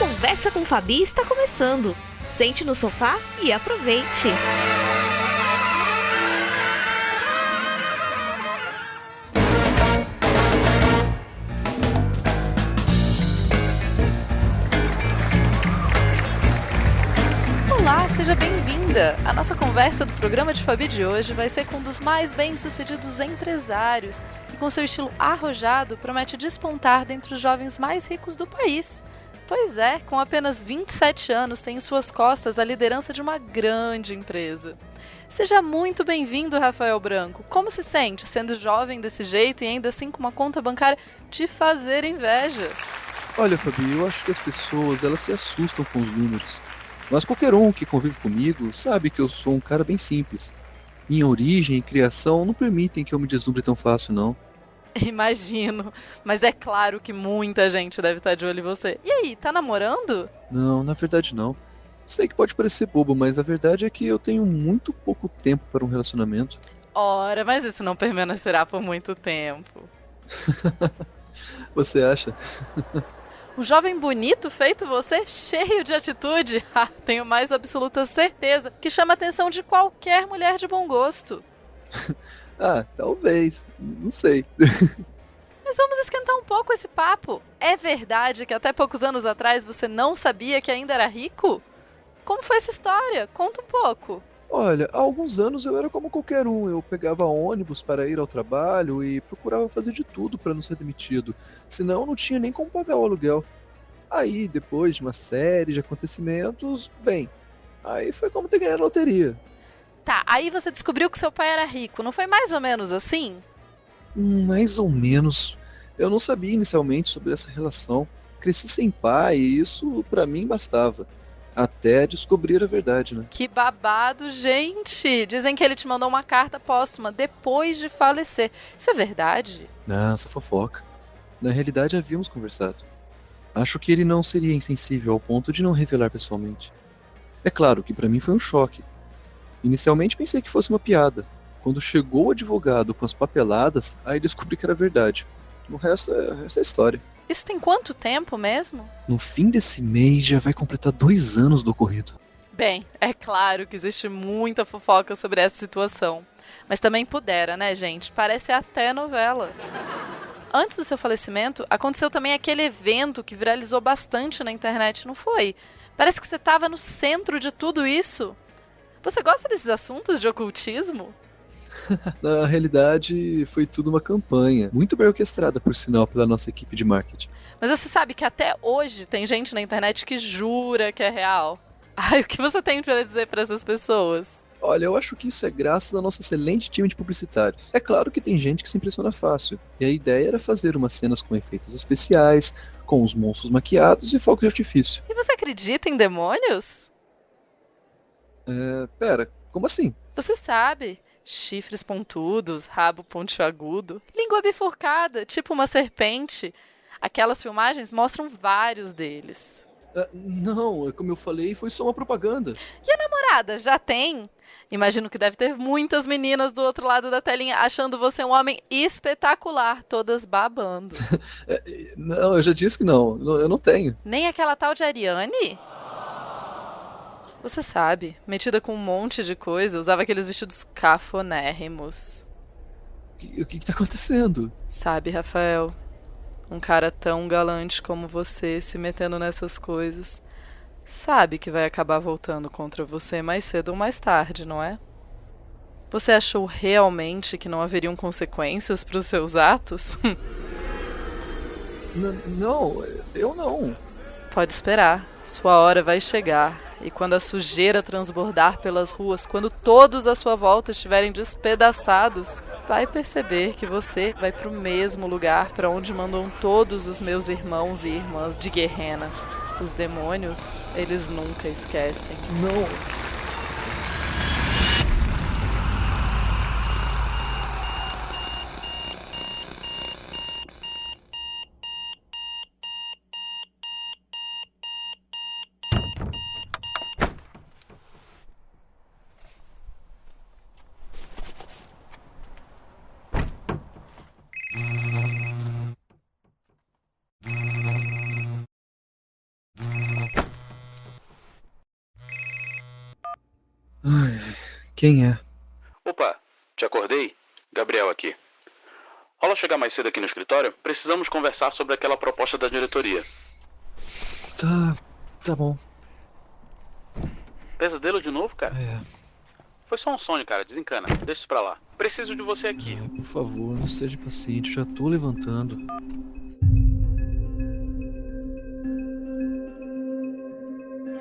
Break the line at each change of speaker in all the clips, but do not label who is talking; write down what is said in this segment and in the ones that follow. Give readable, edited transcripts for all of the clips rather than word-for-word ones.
Conversa com Fabi está começando. Sente no sofá e aproveite.
Olá, seja bem-vinda! A nossa conversa do programa de Fabi de hoje vai ser com um dos mais bem-sucedidos empresários que, com seu estilo arrojado, promete despontar dentre os jovens mais ricos do país. Pois é, com apenas 27 anos, tem em suas costas a liderança de uma grande empresa. Seja muito bem-vindo, Rafael Branco. Como se sente sendo jovem desse jeito e ainda assim com uma conta bancária de fazer inveja?
Olha, Fabi, eu acho que as pessoas, elas se assustam com os números. Mas qualquer um que convive comigo sabe que eu sou um cara bem simples. Minha origem e criação não permitem que eu me deslumbre tão fácil, não.
Imagino, mas é claro que muita gente deve estar de olho em você. E aí, tá namorando?
Não, na verdade não. Sei que pode parecer bobo, mas a verdade é que eu tenho muito pouco tempo para um relacionamento.
Ora, mas isso não permanecerá por muito tempo.
Você acha?
Um jovem bonito feito você, cheio de atitude, tenho mais absoluta certeza que chama a atenção de qualquer mulher de bom gosto.
Ah, talvez. Não sei.
Mas vamos esquentar um pouco esse papo. É verdade que até poucos anos atrás você não sabia que ainda era rico? Como foi essa história? Conta um pouco.
Olha, há alguns anos eu era como qualquer um. Eu pegava ônibus para ir ao trabalho e procurava fazer de tudo para não ser demitido. Senão não tinha nem como pagar o aluguel. Aí, depois de uma série de acontecimentos, bem, aí foi como ter ganhado a loteria.
Tá, aí você descobriu que seu pai era rico, não foi mais ou menos assim?
Mais ou menos. Eu não sabia inicialmente sobre essa relação. Cresci sem pai e isso pra mim bastava. Até descobrir a verdade, né?
Que babado, gente! Dizem que ele te mandou uma carta póstuma depois de falecer. Isso é verdade?
Não, essa fofoca. Na realidade, havíamos conversado. Acho que ele não seria insensível ao ponto de não revelar pessoalmente. É claro que pra mim foi um choque. Inicialmente pensei que fosse uma piada. Quando chegou o advogado com as papeladas, aí descobri que era verdade. O resto é história.
Isso tem quanto tempo mesmo?
No fim desse mês já vai completar 2 anos do ocorrido.
Bem, é claro que existe muita fofoca sobre essa situação. Mas também pudera, né, gente? Parece até novela. Antes do seu falecimento, aconteceu também aquele evento que viralizou bastante na internet, não foi? Parece que você estava no centro de tudo isso. Você gosta desses assuntos de ocultismo?
Na realidade, foi tudo uma campanha, muito bem orquestrada, por sinal, pela nossa equipe de marketing.
Mas você sabe que até hoje tem gente na internet que jura que é real. Ai, o que você tem para dizer para essas pessoas?
Olha, eu acho que isso é graças ao nosso excelente time de publicitários. É claro que tem gente que se impressiona fácil, e a ideia era fazer umas cenas com efeitos especiais, com os monstros maquiados e fogos de artifício.
E você acredita em demônios?
Pera, como assim?
Você sabe, chifres pontudos, rabo pontiagudo, língua bifurcada, tipo uma serpente. Aquelas filmagens mostram vários deles.
Não, como eu falei, foi só uma propaganda.
E a namorada, já tem? Imagino que deve ter muitas meninas do outro lado da telinha achando você um homem espetacular, todas babando.
Não, eu já disse que não, eu não tenho.
Nem aquela tal de Ariane? Você sabe, metida com um monte de coisa, usava aqueles vestidos cafonérrimos.
O que tá acontecendo?
Sabe, Rafael, um cara tão galante como você se metendo nessas coisas, sabe que vai acabar voltando contra você mais cedo ou mais tarde, não é? Você achou realmente que não haveriam consequências para os seus atos?
Não, eu não.
Pode esperar, sua hora vai chegar. E quando a sujeira transbordar pelas ruas, quando todos à sua volta estiverem despedaçados, vai perceber que você vai para o mesmo lugar para onde mandam todos os meus irmãos e irmãs de Guerrena. Os demônios, eles nunca esquecem.
Não. Quem é?
Opa, te acordei? Gabriel aqui. Rola chegar mais cedo aqui no escritório? Precisamos conversar sobre aquela proposta da diretoria.
Tá bom.
Pesadelo de novo, cara?
É.
Foi só um sonho, cara. Desencana. Deixa isso pra lá. Preciso de você aqui.
Por favor, não seja paciente. Já tô levantando.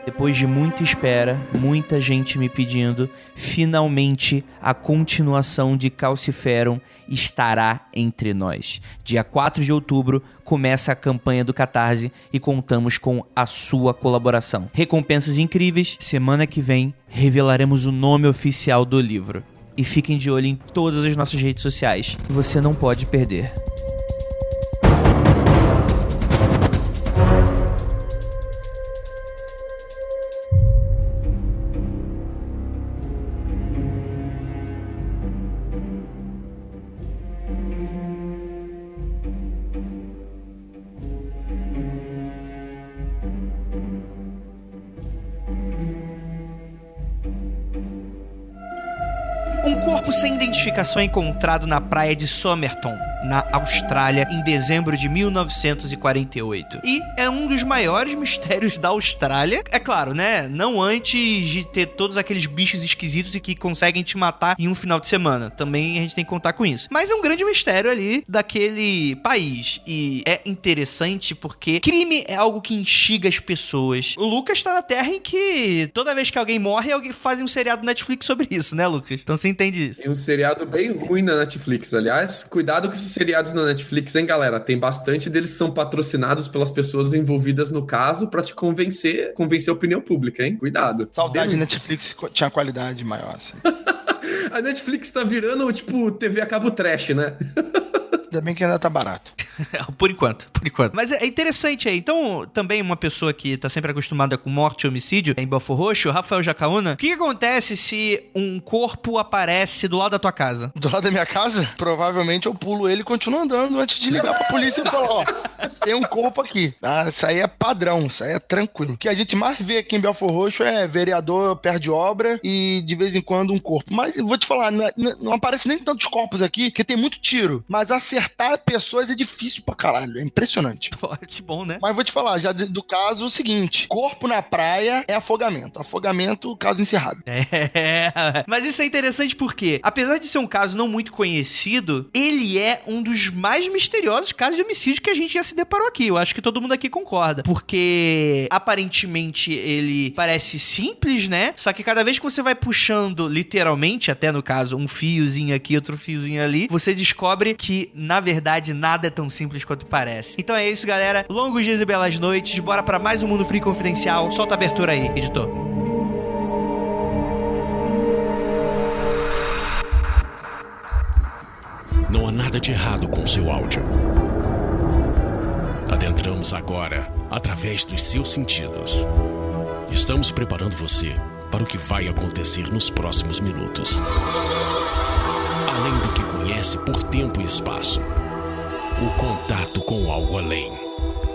Depois de muita espera, muita gente me pedindo, finalmente a continuação de Calciferum estará entre nós. Dia 4 de outubro começa a campanha do Catarse e contamos com a sua colaboração. Recompensas incríveis. Semana que vem revelaremos o nome oficial do livro. E fiquem de olho em todas as nossas redes sociais. Você não pode perder. Um corpo sem identificação é encontrado na praia de Somerton, na Austrália, em dezembro de 1948. E é um dos maiores mistérios da Austrália. É claro, né? Não antes de ter todos aqueles bichos esquisitos e que conseguem te matar em um final de semana. Também a gente tem que contar com isso. Mas é um grande mistério ali daquele país. E é interessante porque crime é algo que instiga as pessoas. O Lucas tá na terra em que toda vez que alguém morre, alguém faz um seriado Netflix sobre isso, né, Lucas? Então você entende isso.
Tem um seriado bem ruim na Netflix, aliás. Cuidado com esses seriados na Netflix, hein, galera? Tem bastante deles que são patrocinados pelas pessoas envolvidas no caso pra te convencer a opinião pública, hein? Cuidado.
Saudade de Netflix tinha qualidade maior, assim.
A Netflix tá virando, tipo, TV a cabo trash, né?
Ainda bem que ainda tá barato.
Por enquanto. Mas é interessante aí. Então, também uma pessoa que tá sempre acostumada com morte e homicídio em Belfor Roxo, Rafael Jacaúna, o que acontece se um corpo aparece do lado da tua casa?
Do lado da minha casa, provavelmente eu pulo ele e continuo andando antes de ligar pra polícia e falar, ó, tem um corpo aqui. Ah, isso aí é padrão, isso aí é tranquilo. O que a gente mais vê aqui em Belfor Roxo é vereador perto de obra e de vez em quando um corpo. Mas eu vou te falar, não aparece nem tantos corpos aqui, porque tem muito tiro. Mas acertar pessoas é difícil pra caralho, é impressionante.
Pô, que bom, né?
Mas vou te falar, já do caso, o seguinte, corpo na praia é afogamento. Afogamento, caso encerrado.
Mas isso é interessante porque, apesar de ser um caso não muito conhecido, ele é um dos mais misteriosos casos de homicídio que a gente já se deparou aqui. Eu acho que todo mundo aqui concorda. Porque, aparentemente, ele parece simples, né? Só que cada vez que você vai puxando, literalmente, até no caso, um fiozinho aqui, outro fiozinho ali, você descobre que, na verdade, nada é tão simples quanto parece. Então é isso, galera. Longos dias e belas noites. Bora pra mais um Mundo Freak Confidencial. Solta a abertura aí, editor.
Não há nada de errado com seu áudio. Adentramos agora através dos seus sentidos. Estamos preparando você para o que vai acontecer nos próximos minutos. Além do que conhece por tempo e espaço, o contato com algo além.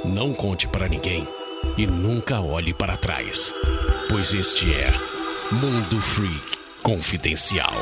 Não conte para ninguém e nunca olhe para trás, pois este é Mundo Freak Confidencial.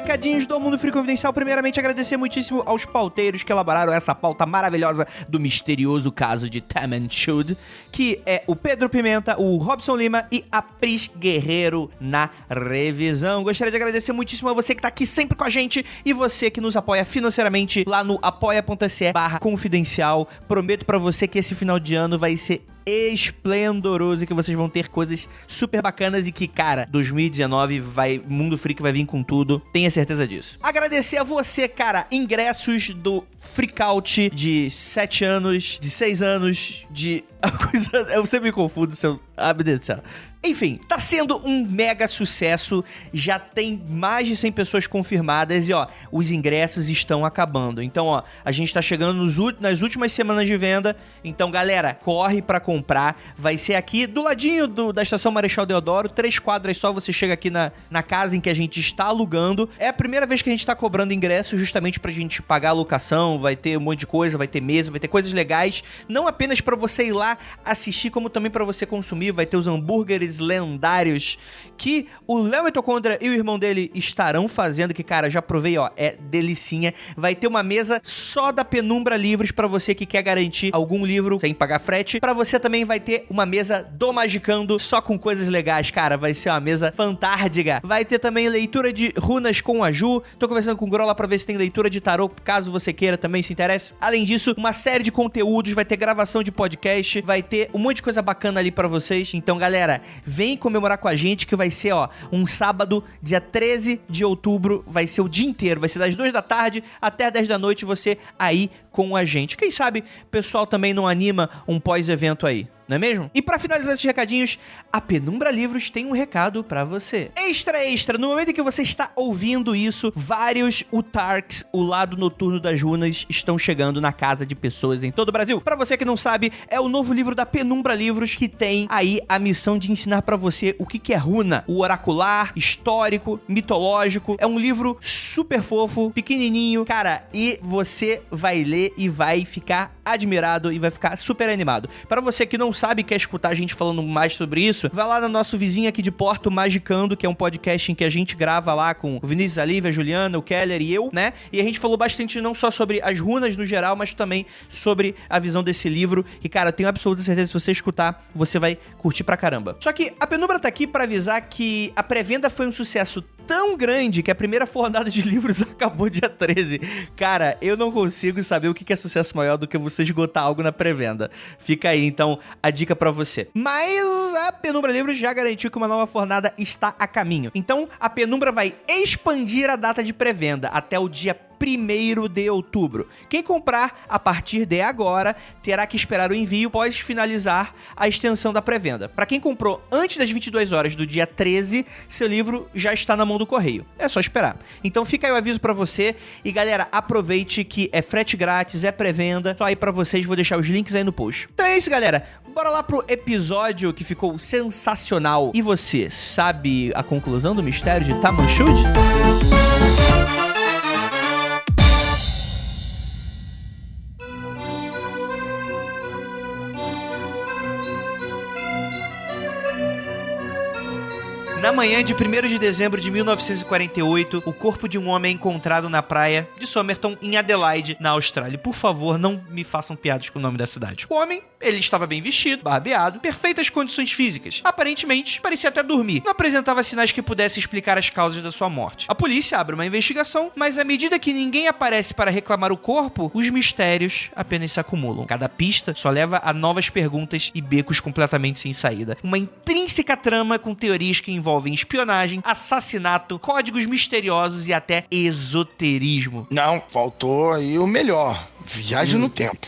Recadinhos do Mundo Freak Confidencial. Primeiramente, agradecer muitíssimo aos pauteiros que elaboraram essa pauta maravilhosa do misterioso caso de Taman Shud, que é o Pedro Pimenta, o Robson Lima e a Pris Guerreiro na revisão. Gostaria de agradecer muitíssimo a você que tá aqui sempre com a gente e você que nos apoia financeiramente lá no apoia.se/confidencial. Prometo pra você que esse final de ano vai ser esplendoroso e que vocês vão ter coisas super bacanas e que, cara, 2019 Mundo Freak vai vir com tudo, tenha certeza disso. Agradecer a você, cara, ingressos do Freakout de 7 anos, de 6 anos, de... Eu sempre me confundo, seu... Ah, meu Deus do céu. Enfim, tá sendo um mega sucesso, já tem mais de 100 pessoas confirmadas e, ó, os ingressos estão acabando. Então, ó, a gente tá chegando nas últimas semanas de venda, então, galera, corre pra comprar. Vai ser aqui do ladinho da Estação Marechal Deodoro, 3 quadras só, você chega aqui na casa em que a gente está alugando. É a primeira vez que a gente tá cobrando ingresso justamente pra gente pagar a locação, vai ter um monte de coisa, vai ter mesa, vai ter coisas legais, não apenas pra você ir lá assistir, como também pra você consumir, vai ter os hambúrgueres lendários que o Léo Mitocondria e o irmão dele estarão fazendo, que, cara, já provei, ó, é delicinha. Vai ter uma mesa só da Penumbra Livros pra você que quer garantir algum livro sem pagar frete. Pra você também vai ter uma mesa do Magicando só com coisas legais, cara, vai ser uma mesa fantástica. Vai ter também leitura de runas com a Ju, tô conversando com o Grola pra ver se tem leitura de tarô, caso você queira também se interesse. Além disso, uma série de conteúdos, vai ter gravação de podcast, vai ter um monte de coisa bacana ali pra vocês. Então, galera, vem comemorar com a gente que vai ser, ó, um sábado, dia 13 de outubro, vai ser o dia inteiro, vai ser das 2 da tarde até 10 da noite, você aí com a gente. Quem sabe o pessoal também não anima um pós-evento aí, não é mesmo? E pra finalizar esses recadinhos, a Penumbra Livros tem um recado pra você. Extra! No momento em que você está ouvindo isso, vários Utarks, o lado noturno das runas, estão chegando na casa de pessoas em todo o Brasil. Pra você que não sabe, é o novo livro da Penumbra Livros que tem aí a missão de ensinar pra você o que é runa. O oracular, histórico, mitológico. É um livro super fofo, pequenininho, cara, e você vai ler e vai ficar admirado e vai ficar super animado. Pra você que não sabe e quer escutar a gente falando mais sobre isso, vai lá no nosso vizinho aqui de Porto, Magicando, que é um podcast em que a gente grava lá com o Vinícius, a Lívia, a Juliana, o Keller e eu, né? E a gente falou bastante não só sobre as runas no geral, mas também sobre a visão desse livro. E, cara, eu tenho absoluta certeza que se você escutar, você vai curtir pra caramba. Só que a Penumbra tá aqui pra avisar que a pré-venda foi um sucesso tão grande que a primeira fornada de livros acabou dia 13. Cara, eu não consigo saber o que é sucesso maior do que você esgotar algo na pré-venda. Fica aí, então, a dica pra você. Mas a Penumbra Livros já garantiu que uma nova fornada está a caminho. Então, a Penumbra vai expandir a data de pré-venda até o dia 1º de outubro. Quem comprar a partir de agora terá que esperar o envio após finalizar a extensão da pré-venda. Para quem comprou antes das 22 horas do dia 13, seu livro já está na mão do correio. É só esperar. Então fica aí o aviso para você e, galera, aproveite que é frete grátis, é pré-venda. Só aí para vocês, vou deixar os links aí no post. Então é isso, galera. Bora lá pro episódio que ficou sensacional. E você sabe a conclusão do mistério de Tamanchud? Na manhã de 1º de dezembro de 1948, o corpo de um homem é encontrado na praia de Somerton, em Adelaide, na Austrália. Por favor, não me façam piadas com o nome da cidade. O homem, ele estava bem vestido, barbeado, perfeitas condições físicas. Aparentemente, parecia até dormir. Não apresentava sinais que pudessem explicar as causas da sua morte. A polícia abre uma investigação, mas à medida que ninguém aparece para reclamar o corpo, os mistérios apenas se acumulam. Cada pista só leva a novas perguntas e becos completamente sem saída. Uma intrínseca trama com teorias que envolvem espionagem, assassinato, códigos misteriosos e até esoterismo.
Não, faltou aí o melhor. Viagem no tempo.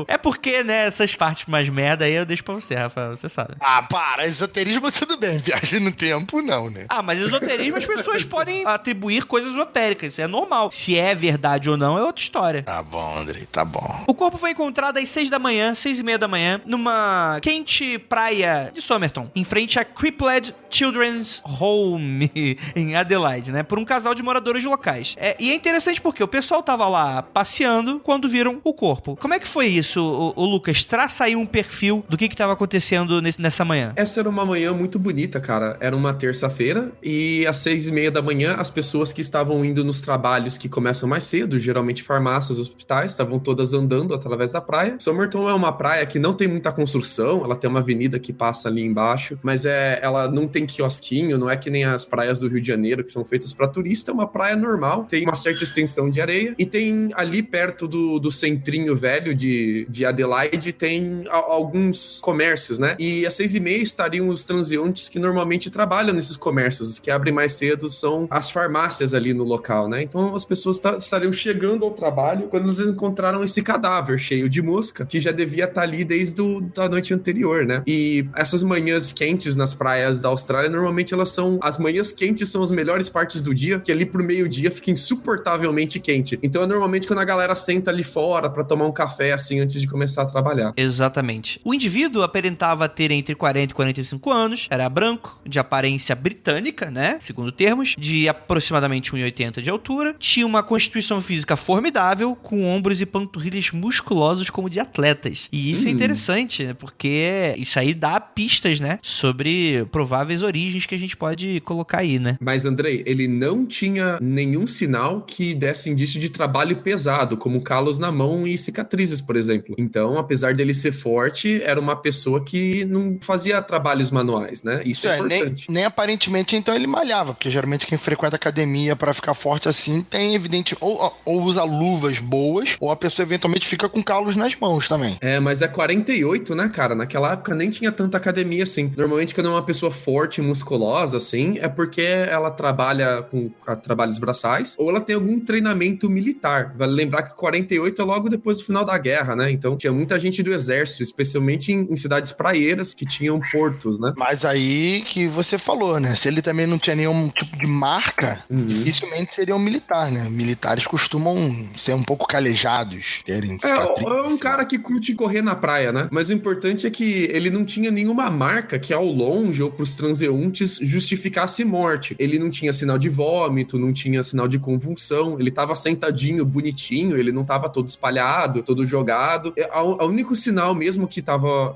É porque, né, essas partes mais merda aí eu deixo pra você, Rafael, você sabe.
Ah, para, esoterismo tudo bem, viagem no tempo não, né?
Ah, mas esoterismo as pessoas podem atribuir coisas esotéricas, isso é normal. Se é verdade ou não é outra história.
Tá bom, Andrei, tá bom.
O corpo foi encontrado às 6 da manhã, 6:30 da manhã, numa quente praia de Somerton, em frente a Cripplegate Children's Home, em Adelaide, né, por um casal de moradores locais. E é interessante porque o pessoal tava lá passeando quando viram o corpo. Como é que foi isso, o Lucas? Traça aí um perfil do que estava acontecendo nessa manhã.
Essa era uma manhã muito bonita, cara. Era uma terça-feira e às 6:30 da manhã as pessoas que estavam indo nos trabalhos que começam mais cedo, geralmente farmácias, hospitais, estavam todas andando através da praia. Somerton é uma praia que não tem muita construção, ela tem uma avenida que passa ali embaixo, mas ela não tem quiosquinho, não é que nem as praias do Rio de Janeiro que são feitas para turista, é uma praia normal, tem uma certa extensão de areia e tem ali perto do centrinho velho de Adelaide tem alguns comércios, né? E às 6h30 estariam os transeuntes que normalmente trabalham nesses comércios. Os que abrem mais cedo são as farmácias ali no local, né? Então as pessoas estariam chegando ao trabalho quando eles encontraram esse cadáver cheio de mosca, que já devia estar ali desde a noite anterior, né? E essas manhãs quentes nas praias da Austrália, normalmente as manhãs quentes são as melhores partes do dia, que ali pro meio-dia fica insuportavelmente quente. Então é normalmente quando a galera senta ali fora pra tomar um café, assim, antes de começar a trabalhar.
Exatamente. O indivíduo aparentava ter entre 40 e 45 anos, era branco, de aparência britânica, né? Segundo termos, de aproximadamente 1,80 de altura, tinha uma constituição física formidável, com ombros e panturrilhas musculosos como de atletas. E isso é interessante, né? Porque isso aí dá pistas, né? Sobre prováveis origens que a gente pode colocar aí, né?
Mas, Andrei, ele não tinha nenhum sinal que desse indício de trabalho pesado, como calos na mão e cicatrizes, por exemplo. Então, apesar dele ser forte, era uma pessoa que não fazia trabalhos manuais, né? Isso é importante.
Nem aparentemente, então, ele malhava, porque geralmente quem frequenta academia pra ficar forte assim, tem evidente, ou usa luvas boas, ou a pessoa eventualmente fica com calos nas mãos também.
Mas é 48, né, cara? Naquela época nem tinha tanta academia assim. Normalmente, quando é uma pessoa forte e musculosa, assim, é porque ela trabalha com trabalhos braçais, ou ela tem algum treinamento militar. Vale lembrar que 48 é logo depois do final da guerra, né? Então, tinha muita gente do exército, especialmente em cidades praieiras que tinham portos, né?
Mas aí que você falou, né? Se ele também não tinha nenhum tipo de marca, dificilmente seria um militar, né? Militares costumam ser um pouco calejados, terem cicatrizes.
É um cara que curte correr na praia, né? Mas o importante é que ele não tinha nenhuma marca que ao longe ou pros transeuntes justificasse morte. Ele não tinha sinal de vômito, não tinha sinal de convulsão, ele tava sentadinho, bonitinho, ele não tava todo espalhado, todo jogado. O único sinal mesmo que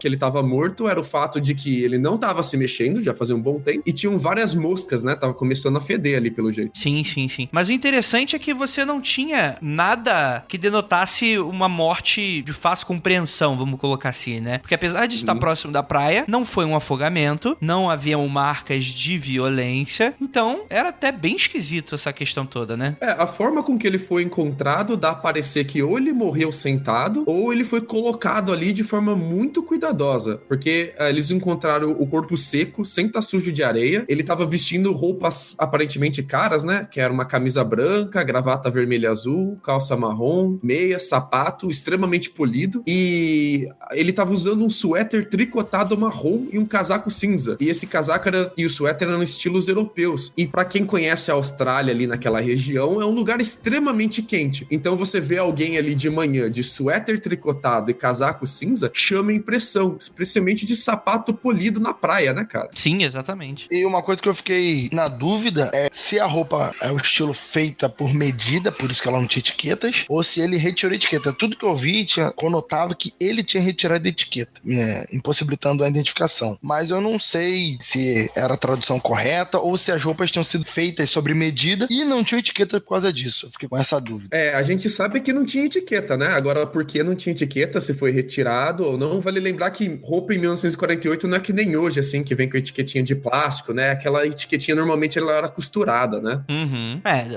ele tava morto era o fato de que ele não tava se mexendo, já fazia um bom tempo, e tinham várias moscas, né? Tava começando a feder ali, pelo jeito.
Sim. Mas o interessante é que você não tinha nada que denotasse uma morte de fácil compreensão, vamos colocar assim, né? Porque apesar de estar próximo da praia, não foi um afogamento, não haviam marcas de violência, então era até bem esquisito essa questão toda, né?
A forma com que ele foi encontrado dá a parecer que ou ele morreu sentado, ou ele foi colocado ali de forma muito cuidadosa, porque eles encontraram o corpo seco, sem estar sujo de areia, ele tava vestindo roupas aparentemente caras, né? Que era uma camisa branca, gravata vermelha e azul, calça marrom, meia, sapato, extremamente polido, e ele tava usando um suéter tricotado marrom e um casaco cinza. E esse casaco e o suéter eram estilos europeus. E pra quem conhece a Austrália ali naquela região, é um lugar extremamente quente. Então você vê alguém ali de manhã de suéter tricotado e casaco cinza, chama impressão, especialmente de sapato polido na praia, né, cara?
Sim, exatamente.
E uma coisa que eu fiquei na dúvida é se a roupa é o estilo feita por medida, por isso que ela não tinha etiquetas, ou se ele retirou a etiqueta. Tudo que eu vi conotava que ele tinha retirado a etiqueta, impossibilitando a identificação. Mas eu não sei se era a tradução correta ou se as roupas tinham sido feitas sobre medida e não tinha etiqueta por causa disso. Eu fiquei com essa dúvida.
A gente sabe que não tinha etiqueta, né? Agora, por que não tinha etiqueta, se foi retirado ou não, vale lembrar que roupa em 1948 não é que nem hoje, assim, que vem com etiquetinha de plástico, né? Aquela etiquetinha, normalmente, ela era costurada, né?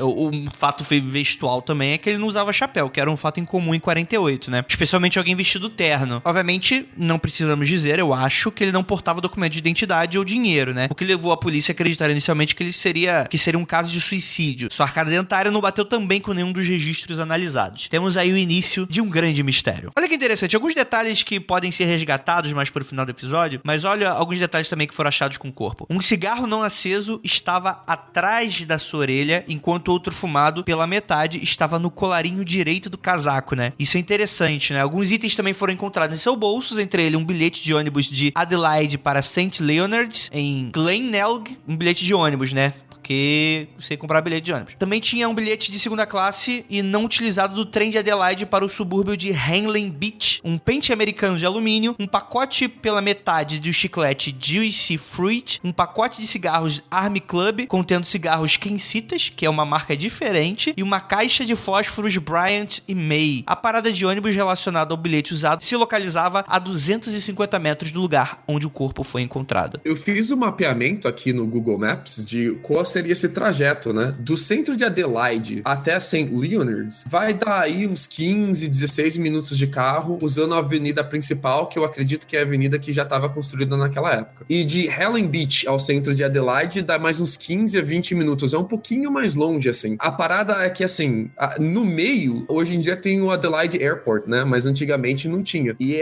O fato vestual também é que ele não usava chapéu, que era um fato incomum em 48, né? Especialmente alguém vestido terno. Obviamente, não precisamos dizer, eu acho, que ele não portava documento de identidade ou dinheiro, né? O que levou a polícia a acreditar inicialmente que seria um caso de suicídio. Sua arcada dentária não bateu também com nenhum dos registros analisados. Temos aí o início de um grande mistério. Olha que interessante, alguns detalhes que podem ser resgatados mais pro final do episódio, mas olha alguns detalhes também que foram achados com o corpo. Um cigarro não aceso estava atrás da sua orelha, enquanto outro fumado pela metade estava no colarinho direito do casaco, né? Isso é interessante, né? Alguns itens também foram encontrados em seus bolsos, entre eles um bilhete de ônibus de Adelaide para St. Leonards, em Glenelg, um bilhete de ônibus, né? Porque você comprar bilhete de ônibus. Também tinha um bilhete de segunda classe e não utilizado do trem de Adelaide para o subúrbio de Henley Beach, um pente americano de alumínio, um pacote pela metade do chiclete Juicy Fruit, um pacote de cigarros Army Club, contendo cigarros Kensitas, que é uma marca diferente, e uma caixa de fósforos Bryant e May. A parada de ônibus relacionada ao bilhete usado se localizava a 250 metros do lugar onde o corpo foi encontrado.
Eu fiz um mapeamento aqui no Google Maps de qual seria esse trajeto, né? Do centro de Adelaide até St. Leonards, vai dar aí uns 15, 16 minutos de carro, usando a avenida principal, que eu acredito que é a avenida que já estava construída naquela época. E de Helen Beach ao centro de Adelaide, dá mais uns 15 a 20 minutos. É um pouquinho mais longe, assim. A parada é que, assim, no meio, hoje em dia tem o Adelaide Airport, né? Mas antigamente não tinha. E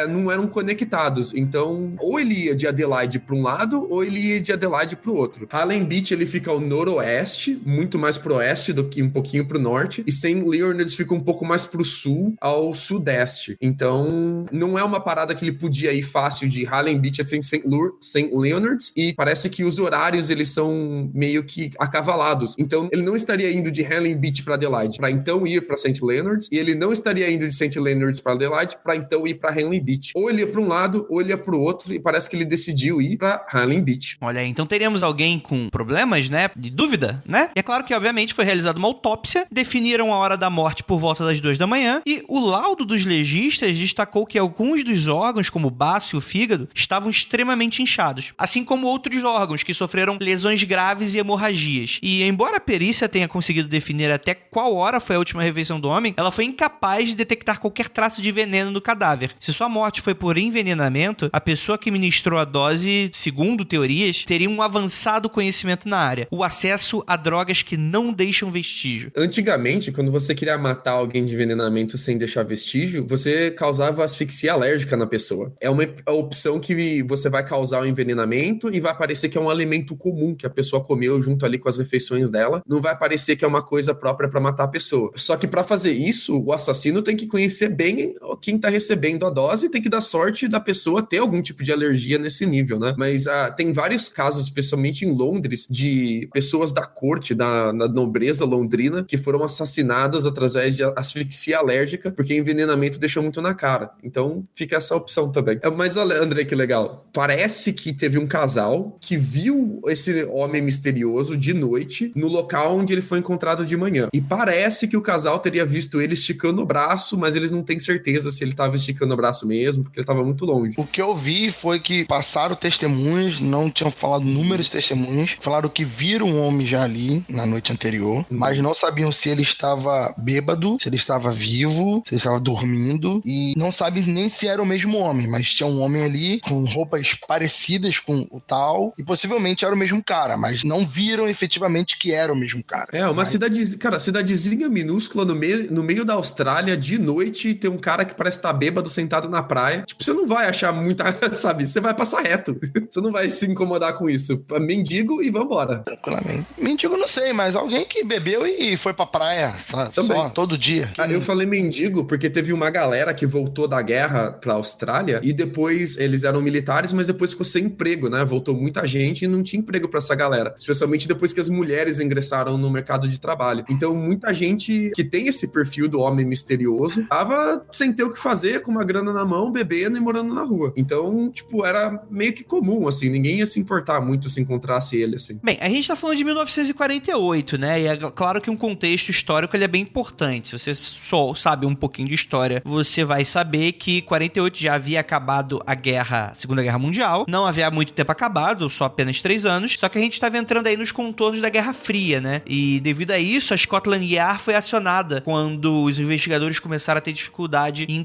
não eram conectados. Então, ou ele ia de Adelaide para um lado, ou ele ia de Adelaide para o outro. Helen Beach, ele fica ao noroeste, muito mais pro oeste do que um pouquinho pro norte. E St. Leonards fica um pouco mais pro sul, ao sudeste. Então, não é uma parada que ele podia ir fácil de Helen Beach até St. Leonards. E parece que os horários, eles são meio que acavalados. Então, ele não estaria indo de Helen Beach para Adelaide, para então ir para St. Leonards. E ele não estaria indo de St. Leonards para Adelaide, para então ir para Helen Beach. Ou ele ia para um lado, ou ele ia para o outro. E parece que ele decidiu ir para Helen Beach.
Olha aí, então teríamos alguém com problemas, né? De dúvida, né? E é claro que, obviamente, foi realizada uma autópsia, definiram a hora da morte por volta das 2 da manhã, e o laudo dos legistas destacou que alguns dos órgãos, como o baço e o fígado, estavam extremamente inchados, assim como outros órgãos que sofreram lesões graves e hemorragias. E embora a perícia tenha conseguido definir até qual hora foi a última refeição do homem, ela foi incapaz de detectar qualquer traço de veneno no cadáver. Se sua morte foi por envenenamento, a pessoa que ministrou a dose, segundo teorias, teria um avançado conhecimento na área, o acesso a drogas que não deixam vestígio.
Antigamente, quando você queria matar alguém de envenenamento sem deixar vestígio, você causava asfixia alérgica na pessoa. É uma opção que você vai causar o envenenamento e vai parecer que é um alimento comum que a pessoa comeu junto ali com as refeições dela. Não vai parecer que é uma coisa própria para matar a pessoa. Só que para fazer isso, o assassino tem que conhecer bem quem tá recebendo a dose e tem que dar sorte da pessoa ter algum tipo de alergia nesse nível, né? Mas tem vários casos, especialmente em Londres, de pessoas da corte, da nobreza londrina, que foram assassinadas através de asfixia alérgica, porque envenenamento deixou muito na cara. Então, fica essa opção também. Mas olha, André, que legal. Parece que teve um casal que viu esse homem misterioso de noite no local onde ele foi encontrado de manhã. E parece que o casal teria visto ele esticando o braço, mas eles não têm certeza se ele estava esticando o braço mesmo, porque ele estava muito longe.
O que eu vi foi que passaram testemunhos, não tinham falado números de testemunhos, falaram que viram um homem já ali na noite anterior, mas não sabiam se ele estava bêbado, se ele estava vivo, se ele estava dormindo, e não sabem nem se era o mesmo homem, mas tinha um homem ali com roupas parecidas com o tal, e possivelmente era o mesmo cara, mas não viram efetivamente que era o mesmo cara.
É, uma cidadezinha minúscula no meio da Austrália, de noite, tem um cara que parece estar bêbado sentado na praia. Tipo, você não vai achar muita, sabe? Você vai passar reto. Você não vai se incomodar com isso. Mendigo e vambora.
Tranquilamente. Mendigo não sei, mas alguém que bebeu e foi pra praia, sabe?
Também.
Só, todo dia.
Eu falei mendigo porque teve uma galera que voltou da guerra pra Austrália e depois eles eram militares, mas depois ficou sem emprego, né? Voltou muita gente e não tinha emprego pra essa galera. Especialmente depois que as mulheres ingressaram no mercado de trabalho. Então, muita gente que tem esse perfil do homem misterioso tava sem ter o que fazer, com uma grana na mão, bebendo e morando na rua. Então, tipo, era meio que comum, assim. Ninguém ia se importar muito se encontrasse ele, assim.
Bem, a gente tá falando de 1948, né? E é claro que um contexto histórico ele é bem importante. Se você só sabe um pouquinho de história, você vai saber que 48 já havia acabado a Segunda Guerra Mundial. Não havia muito tempo acabado, só apenas 3 anos. Só que a gente estava entrando aí nos contornos da Guerra Fria, né? E devido a isso, a Scotland Yard foi acionada quando os investigadores começaram a ter dificuldade em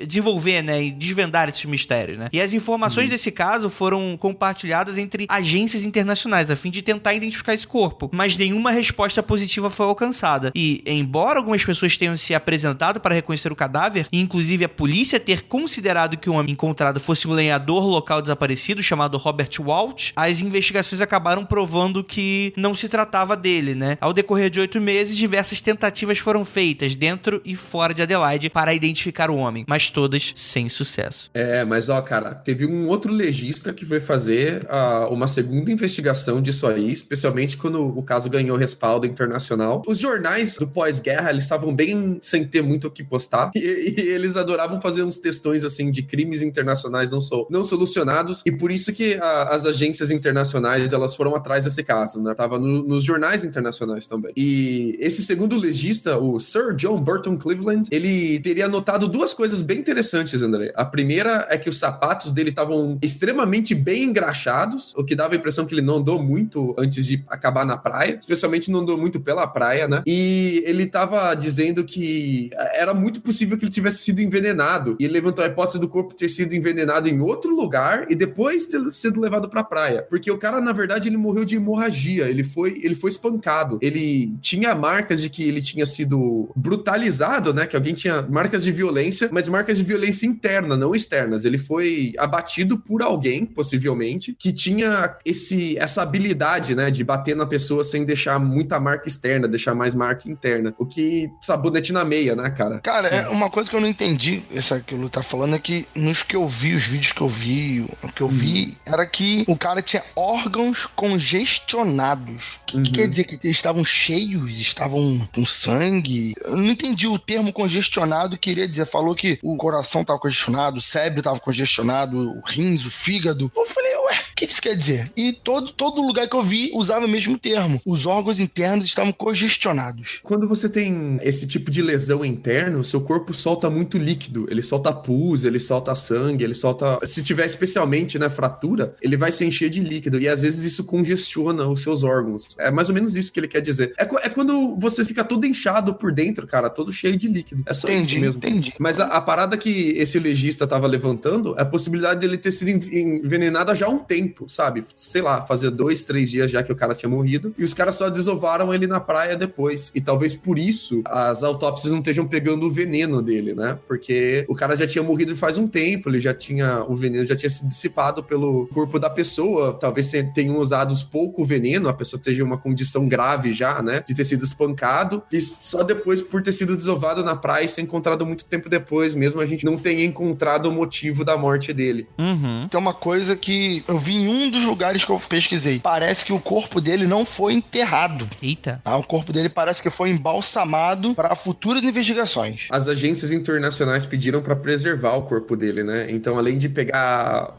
desenvolver, né? E desvendar esses mistérios, né? E as informações desse caso foram compartilhadas entre agências internacionais a fim de tentar identificar esse corpo, mas nenhuma resposta positiva foi alcançada. E, embora algumas pessoas tenham se apresentado para reconhecer o cadáver, e inclusive a polícia ter considerado que o homem encontrado fosse um lenhador local desaparecido chamado Robert Walsh, as investigações acabaram provando que não se tratava dele, né? Ao decorrer de 8 meses, diversas tentativas foram feitas dentro e fora de Adelaide para identificar o homem, mas todas sem sucesso.
Mas cara, teve um outro legista que foi fazer uma segunda investigação disso aí, especialmente quando o caso ganhou respaldo internacional. Os jornais do pós-guerra, eles estavam bem sem ter muito o que postar, e eles adoravam fazer uns textões, assim, de crimes internacionais não solucionados, e por isso que as agências internacionais, elas foram atrás desse caso, né? Tava nos jornais internacionais também. E esse segundo legista, o Sir John Burton Cleveland, ele teria notado 2 coisas bem interessantes, André. A primeira é que os sapatos dele estavam extremamente bem engraxados, o que dava a impressão que ele não andou muito muito antes de acabar na praia, especialmente não andou muito pela praia, né? E ele tava dizendo que era muito possível que ele tivesse sido envenenado, e ele levantou a hipótese do corpo ter sido envenenado em outro lugar e depois ter sido levado pra praia, porque o cara, na verdade, ele morreu de hemorragia, ele foi espancado, ele tinha marcas de que ele tinha sido brutalizado, né, que alguém tinha marcas de violência, mas marcas de violência interna, não externas. Ele foi abatido por alguém, possivelmente, que tinha essa habilidade, né, de bater na pessoa sem deixar muita marca externa, deixar mais marca interna, o que sabonete na meia, né, cara?
Cara, é uma coisa que eu não entendi, essa que o Lu tá falando, é que nos que eu vi, os vídeos que eu vi, o que eu vi era que o cara tinha órgãos congestionados. O que quer dizer? Que eles estavam cheios, estavam com sangue? Eu não entendi o termo congestionado, queria dizer, falou que o coração tava congestionado, o cérebro tava congestionado, o rins, o fígado. Eu falei, ué, o que isso quer dizer? E todo lugar que eu vi usava o mesmo termo. Os órgãos internos estavam congestionados.
Quando você tem esse tipo de lesão interna, o seu corpo solta muito líquido. Ele solta pus, ele solta sangue, ele solta... Se tiver especialmente, né, fratura, ele vai se encher de líquido. E às vezes isso congestiona os seus órgãos. É mais ou menos isso que ele quer dizer. É quando você fica todo inchado por dentro, cara, todo cheio de líquido. É só isso mesmo.
Entendi.
Mas a parada que esse legista tava levantando é a possibilidade dele ter sido envenenado há já um tempo, sabe? Sei lá, fazia 2, 3 dias já que o cara tinha morrido. E os caras só desovaram ele na praia depois. E talvez por isso as autópsias não estejam pegando o veneno dele, né? Porque o cara já tinha morrido faz um tempo, o veneno já tinha se dissipado pelo corpo da pessoa. Talvez tenham usado pouco veneno, a pessoa esteja uma condição grave já, né? De ter sido espancado. E só depois, por ter sido desovado na praia e ser encontrado muito tempo depois, mesmo a gente não tenha encontrado o motivo da morte dele.
Tem uma coisa que eu vi em um dos lugares que eu pesquisei. Parece que o corpo dele não foi enterrado.
Eita.
O corpo dele parece que foi embalsamado para futuras investigações.
As agências internacionais pediram para preservar o corpo dele, né? Então, além de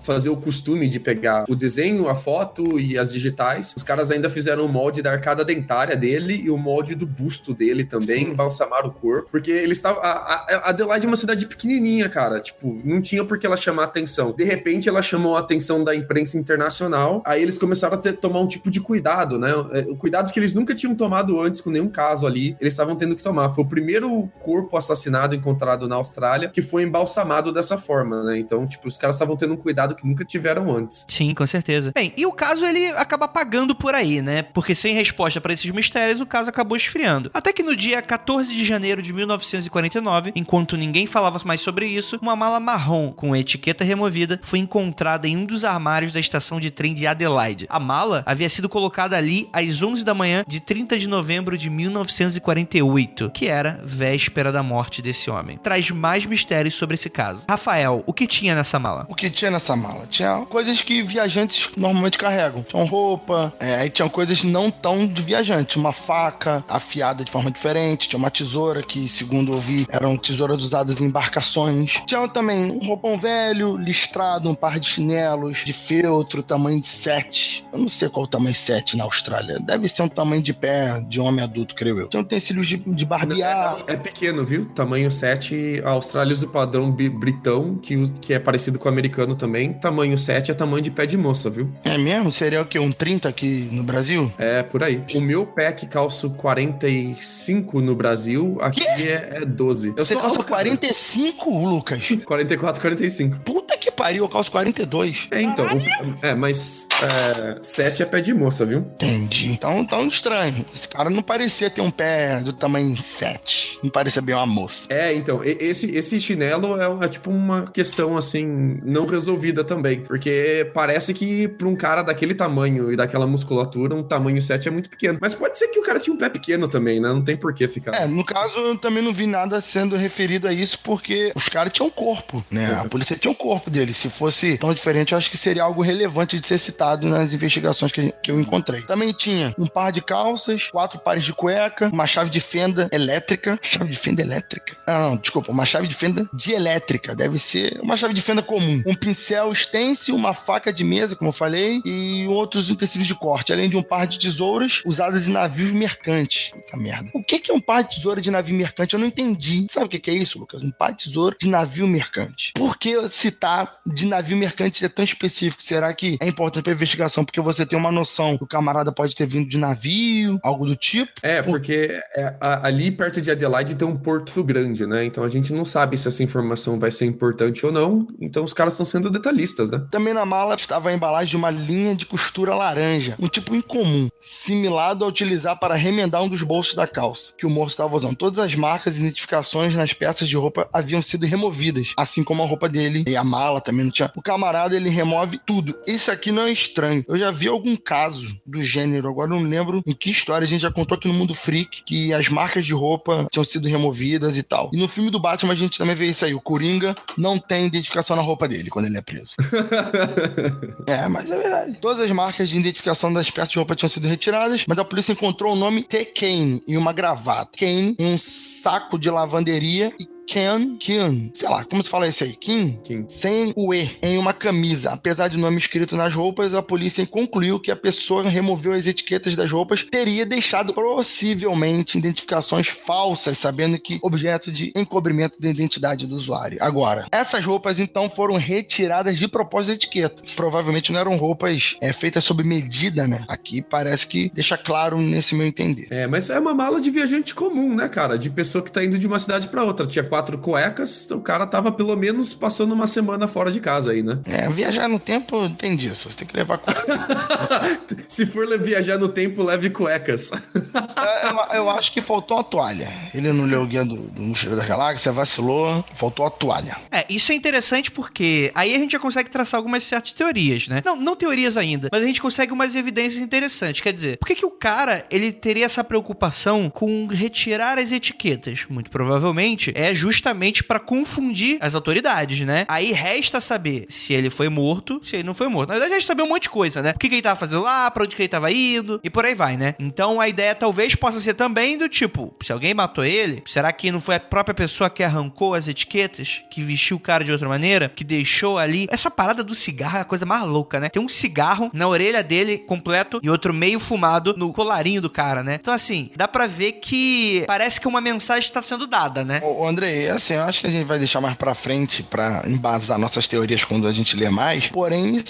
fazer o costume de pegar o desenho, a foto e as digitais, os caras ainda fizeram o molde da arcada dentária dele e o molde do busto dele também, embalsamaram o corpo, porque eles estavam... A Adelaide é uma cidade pequenininha, cara, tipo, não tinha por que ela chamar atenção. De repente, ela chamou a atenção da imprensa internacional, aí eles começaram a tomar um tipo de cuidado, né? Cuidados que eles nunca tinham tomado antes com nenhum caso ali, eles estavam tendo que tomar. Foi o primeiro corpo assassinado encontrado na Austrália que foi embalsamado dessa forma, né? Então, tipo, os caras estavam tendo um cuidado que nunca tiveram antes.
Sim, com certeza. Bem, e o caso ele acaba apagando por aí, né? Porque sem resposta para esses mistérios, o caso acabou esfriando. Até que no dia 14 de janeiro de 1949, enquanto ninguém falava mais sobre isso, uma mala marrom com etiqueta removida foi encontrada em um dos armários da estação de trem de Adelaide. A mala havia sido colocada ali às 11 da manhã de 30 de novembro de 1948, que era véspera da morte desse homem. Traz mais mistérios sobre esse caso. Rafael, o que tinha nessa mala?
O que tinha nessa mala? Tinha coisas que viajantes normalmente carregam. Tinha roupa, aí tinha coisas não tão de viajante. Uma faca afiada de forma diferente, tinha uma tesoura que, segundo eu vi, eram tesouras usadas em embarcações. Tinha também um roupão velho, listrado, um par de chinelos de feltro, tamanho de 7. Eu não sei qual o tamanho 7 na Austrália. Deve ser um tamanho de pé de homem adulto, creio eu. Tinha utensílios de barbear.
É pequeno, viu? Tamanho 7, a Austrália usa o padrão britão, que é parecido com o americano também. Tamanho 7 é tamanho de pé de moça, viu?
É mesmo? Seria o quê? Um 30 aqui no Brasil?
É, por aí. O meu pé que calço 45 no Brasil, aqui é 12.
Você calça 45, Lucas?
44, 45.
Puta que pariu, eu calço 42.
Então, mas 7 é pé de moça, viu?
Entendi. Então, tão estranho. Esse cara não parecia ter um pé do tamanho 7. Não parecia bem uma moça.
Então, esse chinelo é tipo uma questão, assim, não resolvida também. Porque parece que pra um cara daquele tamanho e daquela musculatura, um tamanho 7 é muito pequeno. Mas pode ser que o cara tinha um pé pequeno também, né? Não tem por que ficar.
No caso, eu também não vi nada sendo referido a isso, porque os caras tinham um corpo, né? A polícia tinha um corpo dele. Se fosse tão diferente, eu acho que seria algo relevante de ser citado nas investigações que eu encontrei. Também tinha um par de calças, 4 pares de cueca, uma chave de fenda elétrica. Chave de fenda elétrica? Não, desculpa. Uma chave de fenda dielétrica. Deve ser uma chave de fenda comum. Um pincel stencil, uma faca de mesa, como eu falei, e outros utensílios de corte, além de um par de tesouras usadas em navios mercantes. Puta merda. O que é um par de tesoura de navio mercante? Eu não entendi. Sabe o que é isso, Lucas? Um par de tesoura de navio mercante. Por que citar de navio mercante ser tão específico? Será que é importante pra investigação porque você tem uma noção que o camarada pode ter vindo de navio, algo do tipo?
Porque ali perto de Adelaide tem um porto grande, né? Então a gente não sabe se essa informação vai ser importante ou não. Então os caras estão sendo detalhistas, né?
Também na mala estava a embalagem de uma linha de costura laranja, um tipo incomum, similar a utilizar para remendar um dos bolsos da calça, que o moço estava usando. Todas as marcas e identificações nas peças de roupa haviam sido removidas, assim como a roupa dele e a mala também não tinha. O camarada, ele remove tudo. Esse aqui não é estranho. Eu já vi algum caso do gênero, agora não lembro em que história a gente já contou aqui no Mundo Freak, que as marcas de roupa tinham sido removidas e tal. E no filme do Batman a gente também vê isso aí. O Coringa não tem identificação na roupa dele quando ele é preso. Mas é verdade. Todas as marcas de identificação das peças de roupa tinham sido retiradas, mas a polícia encontrou o nome T. Kane em uma gravata. Kane em um saco de lavanderia e Ken, sei lá, como se fala isso aí? Kim? Sem o E, em uma camisa. Apesar de nome escrito nas roupas, a polícia concluiu que a pessoa removeu as etiquetas das roupas, teria deixado possivelmente identificações falsas, sabendo que objeto de encobrimento da identidade do usuário. Agora, essas roupas então foram retiradas de propósito da etiqueta. Provavelmente não eram roupas feitas sob medida, né? Aqui parece que deixa claro nesse meu entender.
Mas é uma mala de viajante comum, né, cara? De pessoa que tá indo de uma cidade pra outra. Tinha 4 cuecas, o cara tava pelo menos passando uma semana fora de casa aí, né?
Viajar no tempo tem disso, você tem que levar
Se for viajar no tempo, leve cuecas.
Eu acho que faltou a toalha. Ele não leu o guia do Mochileiro da Galáxia, vacilou, faltou a toalha.
Isso é interessante porque aí a gente já consegue traçar algumas certas teorias, né? Não teorias ainda, mas a gente consegue umas evidências interessantes. Quer dizer, por que o cara, ele teria essa preocupação com retirar as etiquetas? Muito provavelmente é justamente para confundir as autoridades, né? Aí resta saber se ele foi morto, se ele não foi morto. Na verdade, resta saber um monte de coisa, né? O que ele tava fazendo lá, pra onde que ele tava indo, e por aí vai, né? Então a ideia talvez possa ser também do tipo, se alguém matou ele, será que não foi a própria pessoa que arrancou as etiquetas, que vestiu o cara de outra maneira, que deixou ali? Essa parada do cigarro é a coisa mais louca, né? Tem um cigarro na orelha dele completo e outro meio fumado no colarinho do cara, né? Então assim, dá pra ver que parece que uma mensagem está sendo dada, né?
Ô Andrei, assim, eu acho que a gente vai deixar mais pra frente pra embasar nossas teorias quando a gente ler mais, porém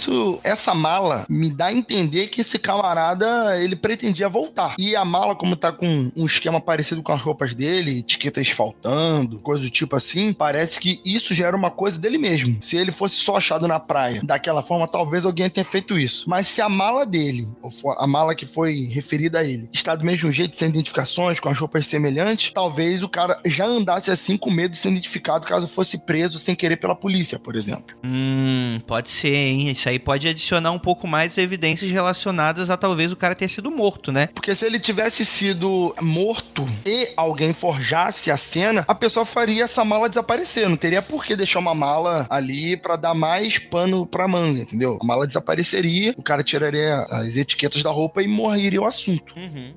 essa mala me dá a entender que esse camarada, ele pretendia voltar. E a mala, como tá com um esquema parecido com as roupas dele, etiquetas faltando, coisa do tipo assim, parece que isso já era uma coisa dele mesmo. Se ele fosse só achado na praia daquela forma, talvez alguém tenha feito isso. Mas se a mala dele, ou a mala que foi referida a ele, está do mesmo jeito, sem identificações, com as roupas semelhantes, talvez o cara já andasse assim com medo de ser identificado caso fosse preso sem querer pela polícia, por exemplo.
Pode ser, hein? Isso aí pode adicionar um pouco mais evidências relacionadas a talvez o cara ter sido morto, né?
Porque se ele tivesse sido morto e alguém forjasse a cena, a pessoa faria essa mala desaparecer. Não teria por que deixar uma mala ali pra dar mais pano pra manga, entendeu? A mala desapareceria, o cara tiraria as etiquetas da roupa e morreria o assunto.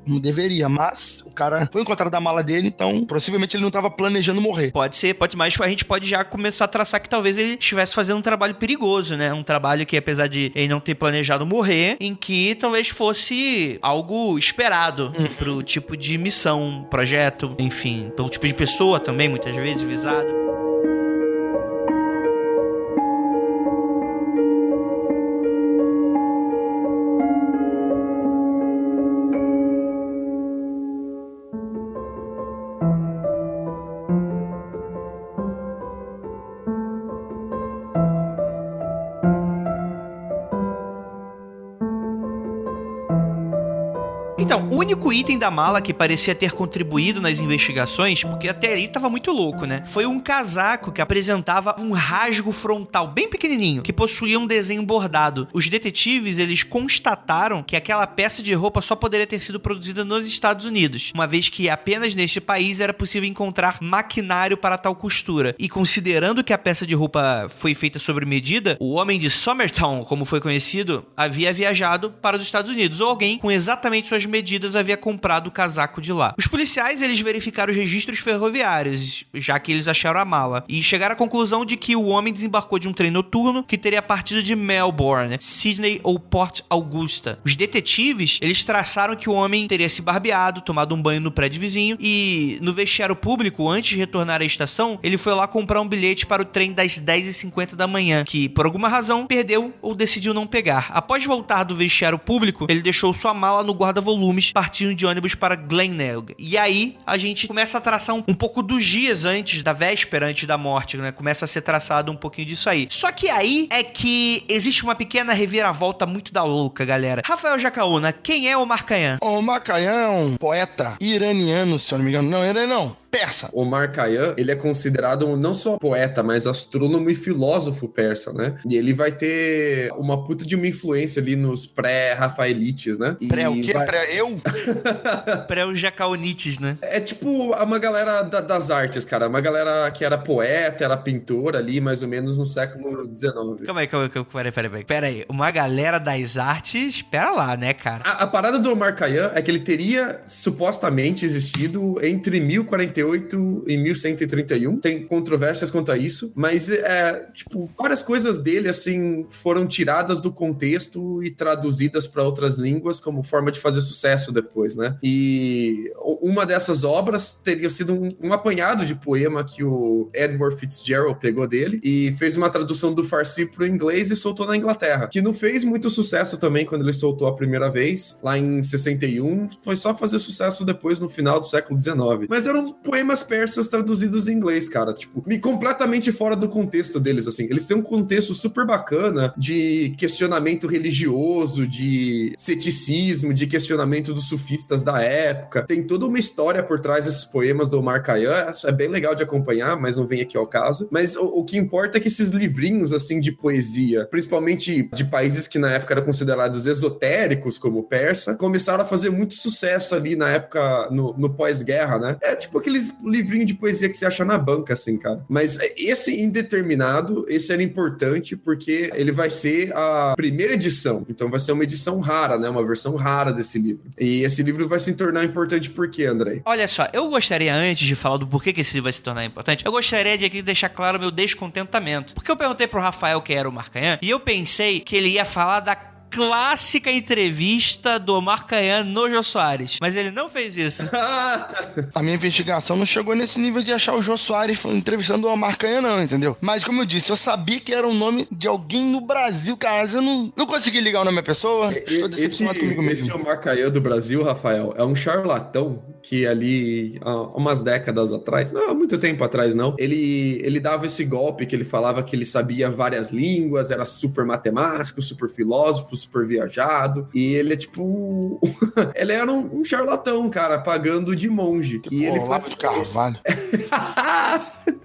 Não deveria, mas o cara foi encontrado a mala dele, então possivelmente ele não estava planejando morrer.
Pode ser, mas a gente pode já começar a traçar que talvez ele estivesse fazendo um trabalho perigoso, né? Um trabalho que, apesar de ele não ter planejado morrer, em que talvez fosse algo esperado pro tipo de missão, projeto, enfim, pelo tipo de pessoa também, muitas vezes, visado. Então, o único item da mala que parecia ter contribuído nas investigações, porque até ali tava muito louco, né? Foi um casaco que apresentava um rasgo frontal bem pequenininho, que possuía um desenho bordado. Os detetives, eles constataram que aquela peça de roupa só poderia ter sido produzida nos Estados Unidos, uma vez que apenas neste país era possível encontrar maquinário para tal costura. E considerando que a peça de roupa foi feita sob medida, o homem de Somerton, como foi conhecido, havia viajado para os Estados Unidos, ou alguém com exatamente suas medidas Petras havia comprado o casaco de lá. Os policiais, eles verificaram os registros ferroviários, já que eles acharam a mala, e chegaram à conclusão de que o homem desembarcou de um trem noturno que teria partido de Melbourne, Sydney ou Port Augusta. Os detetives, eles traçaram que o homem teria se barbeado, tomado um banho no prédio vizinho e no vestiário público, antes de retornar à estação, ele foi lá comprar um bilhete para o trem das 10h50 da manhã, que por alguma razão perdeu ou decidiu não pegar. Após voltar do vestiário público, ele deixou sua mala no guarda-volumes, partindo de ônibus para Glenelg. E aí a gente começa a traçar um pouco dos dias antes da véspera, antes da morte, né? Começa a ser traçado um pouquinho disso aí. Só que aí é que existe uma pequena reviravolta muito da louca, galera. Rafael Jacaúna, quem é Omar Khayyam?
Omar Khayyam é um poeta iraniano, se eu não me engano. Não, iraniano não. Persa.
Omar Khayyam, ele é considerado não só poeta, mas astrônomo e filósofo persa, né? E ele vai ter uma puta de uma influência ali nos pré-rafaelites, né?
Pré o quê? Pré-eu?
Pré-jacaonites, né?
É tipo uma galera das artes, cara. Uma galera que era poeta, era pintora ali, mais ou menos no século XIX.
Calma aí. Pera aí. Uma galera das artes... Pera lá, né, cara?
A parada do Omar Khayyam é que ele teria supostamente existido entre 1048 e 1131. Tem controvérsias quanto a isso, mas várias coisas dele, assim, foram tiradas do contexto e traduzidas para outras línguas como forma de fazer sucesso depois, né? E uma dessas obras teria sido um apanhado de poema que o Edward Fitzgerald pegou dele e fez uma tradução do farsi pro inglês e soltou na Inglaterra, que não fez muito sucesso também quando ele soltou a primeira vez, lá em 61, foi só fazer sucesso depois no final do século XIX. Mas eram poemas persas traduzidos em inglês, cara, tipo, completamente fora do contexto deles, assim. Eles têm um contexto super bacana de questionamento religioso, de ceticismo, de questionamento dos sufistas da época. Tem toda uma história por trás desses poemas do Omar Khayyam, é bem legal de acompanhar, mas não vem aqui ao caso. Mas o que importa é que esses livrinhos, assim, de poesia, principalmente de países que na época eram considerados esotéricos, como o persa, começaram a fazer muito sucesso ali na época, no pós-guerra, né? É tipo aqueles livrinhos de poesia que você acha na banca, assim, cara. Mas esse indeterminado, esse era importante porque ele vai ser a primeira edição. Então vai ser uma edição rara, né? Uma versão rara desse livro. E esse livro vai se tornar importante por quê, Andrei?
Olha só, eu gostaria, antes de falar do porquê que esse livro vai se tornar importante, eu gostaria de aqui deixar claro o meu descontentamento. Porque eu perguntei pro Rafael quem era o Omar Khayyam e eu pensei que ele ia falar da clássica entrevista do Omar Khayyam no Jô Soares, mas ele não fez isso.
A minha investigação não chegou nesse nível de achar o Jô Soares entrevistando o Omar Khayyam, não, entendeu? Mas como eu disse, eu sabia que era o nome de alguém no Brasil, cara, mas eu não consegui ligar o nome da pessoa. Estou decepcionado comigo mesmo.
Esse Omar Khayyam do Brasil, Rafael, é um charlatão que ali, há umas décadas atrás, não há muito tempo atrás não, ele dava esse golpe que ele falava que ele sabia várias línguas, era super matemático, super filósofo, super viajado, e ele é tipo... ele era um charlatão, cara, pagando de monge.
Tipo,
e ele
Olavo de Carvalho.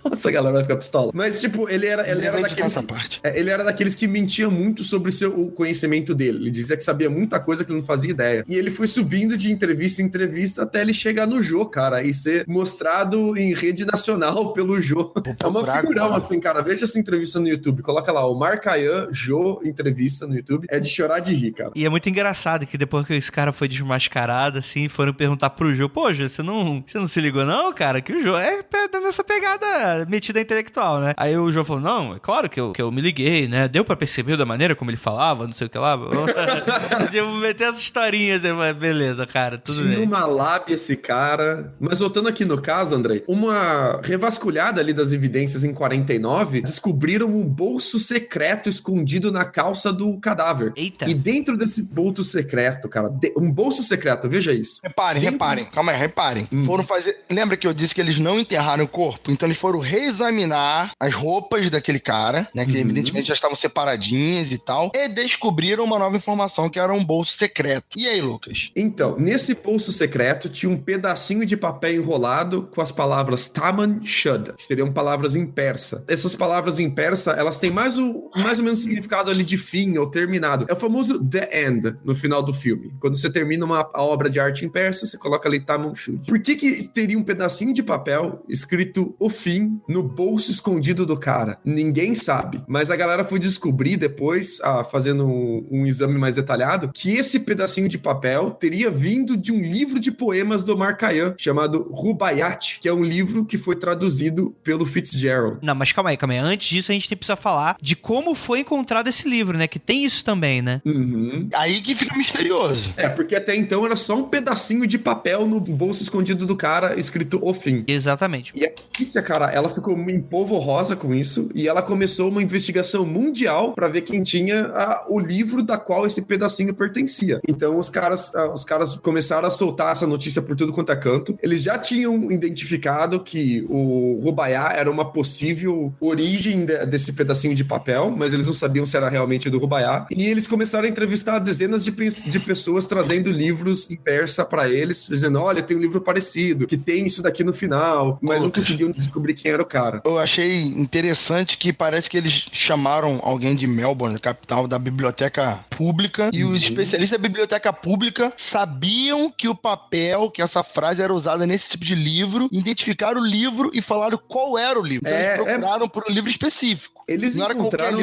Nossa, a galera vai ficar pistola. Mas, tipo, ele era daqueles que mentia muito sobre o conhecimento dele. Ele dizia que sabia muita coisa que ele não fazia ideia. E ele foi subindo de entrevista em entrevista até ele chegar no Jô, cara, e ser mostrado em rede nacional pelo Jô. É uma figurão, assim, cara. Veja essa entrevista no YouTube. Coloca lá, Omar Khayyam, Jô, entrevista no YouTube. É de chorar de rir, cara.
E é muito engraçado que depois que esse cara foi desmascarado, assim, foram perguntar pro Jô, pô, Jô, você não se ligou não, cara? Que o Jô é nessa pegada metida intelectual, né? Aí o Jô falou, não, é claro que eu me liguei, né? Deu pra perceber da maneira como ele falava, não sei o que lá. Eu vou meter essas historinhas, beleza, cara, tudo bem.
Tinha uma lábia esse cara. Mas voltando aqui no caso, Andrei, uma revasculhada ali das evidências em 49, descobriram um bolso secreto escondido na calça do cadáver.
Eita.
E dentro desse bolso secreto, cara, um bolso secreto, veja isso.
Reparem, calma aí, reparem. Foram fazer... Lembra que eu disse que eles não enterraram o corpo? Então eles foram reexaminar as roupas daquele cara, né, que evidentemente já estavam separadinhas e tal, e descobriram uma nova informação, que era um bolso secreto. E aí, Lucas?
Então, nesse bolso secreto tinha um pedacinho de papel enrolado com as palavras Taman Shud, que seriam palavras em persa. Essas palavras em persa, elas têm mais ou menos significado ali de fim ou terminado. famoso The End no final do filme. Quando você termina a obra de arte em persa, você coloca ali Tamam Shud. Por que teria um pedacinho de papel escrito o fim no bolso escondido do cara? Ninguém sabe. Mas a galera foi descobrir depois, fazendo um exame mais detalhado, que esse pedacinho de papel teria vindo de um livro de poemas do Omar Khayyam, chamado Rubaiyat, que é um livro que foi traduzido pelo Fitzgerald.
Não, mas calma aí. Antes disso, a gente precisa falar de como foi encontrado esse livro, né? Que tem isso também, né?
Uhum.
Aí que fica misterioso.
Porque até então era só um pedacinho de papel no bolso escondido do cara, escrito o fim.
Exatamente.
E a polícia, cara, ela ficou em polvorosa com isso e ela começou uma investigação mundial pra ver quem tinha o livro da qual esse pedacinho pertencia. Então os caras começaram a soltar essa notícia por tudo quanto é canto. Eles já tinham identificado que o Rubaiyat era uma possível origem desse pedacinho de papel, mas eles não sabiam se era realmente do Rubaiyat. E eles começaram a entrevistar dezenas de pessoas trazendo livros em persa pra eles, dizendo, olha, tem um livro parecido, que tem isso daqui no final, mas não conseguiam descobrir quem era o cara.
Eu achei interessante que parece que eles chamaram alguém de Melbourne, capital da biblioteca pública, e os especialistas da biblioteca pública sabiam que o papel, que essa frase era usada nesse tipo de livro, identificaram o livro e falaram qual era o livro. Então eles procuraram por um livro específico. Eles
encontraram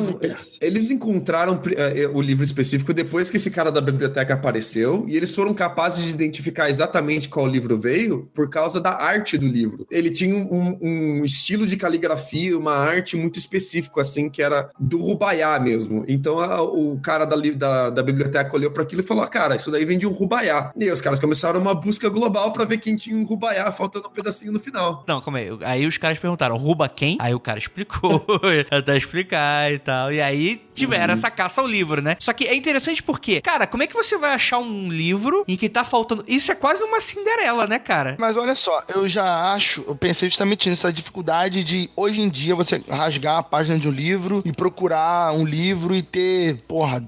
o livro específico depois que esse cara da biblioteca apareceu, e eles foram capazes de identificar exatamente qual livro veio por causa da arte do livro. Ele tinha um estilo de caligrafia, uma arte muito específico, assim, que era do Rubaiyat mesmo. Então o cara da biblioteca olhou para aquilo e falou, cara, isso daí vem de um Rubaiyat. E aí os caras começaram uma busca global para ver quem tinha um Rubaiyat, faltando um pedacinho no final.
Não, calma aí. Aí os caras perguntaram, Ruba quem? Aí o cara explicou, até explicar e tal. E aí tiveram essa caça ao livro, né? Só que é interessante porque, cara, como é que você vai achar um livro em que tá faltando... Isso é quase uma Cinderela, né, cara?
Mas olha só, eu pensei justamente nisso, a dificuldade de, hoje em dia, você rasgar a página de um livro e procurar um livro e ter,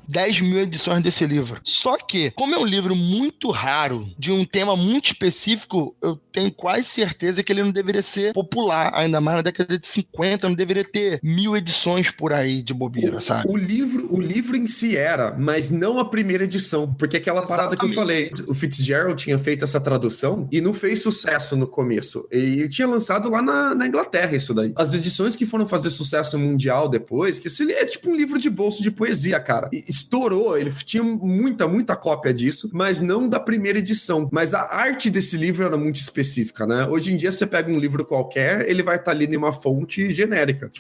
10 mil edições desse livro. Só que, como é um livro muito raro, de um tema muito específico, eu tenho quase certeza que ele não deveria ser popular, ainda mais na década de 50, não deveria ter 1000 edições por aí de bobeira, sabe?
O livro em si era, mas não a primeira edição, porque aquela parada que eu falei, o Fitzgerald tinha feito essa tradução e não fez sucesso no começo. E tinha lançado lá na Inglaterra isso daí. As edições que foram fazer sucesso mundial depois, que esse é tipo um livro de bolso de poesia, cara. E estourou, ele tinha muita cópia disso, mas não da primeira edição. Mas a arte desse livro era muito específica, né? Hoje em dia você pega um livro qualquer, ele vai estar ali em uma fonte genérica.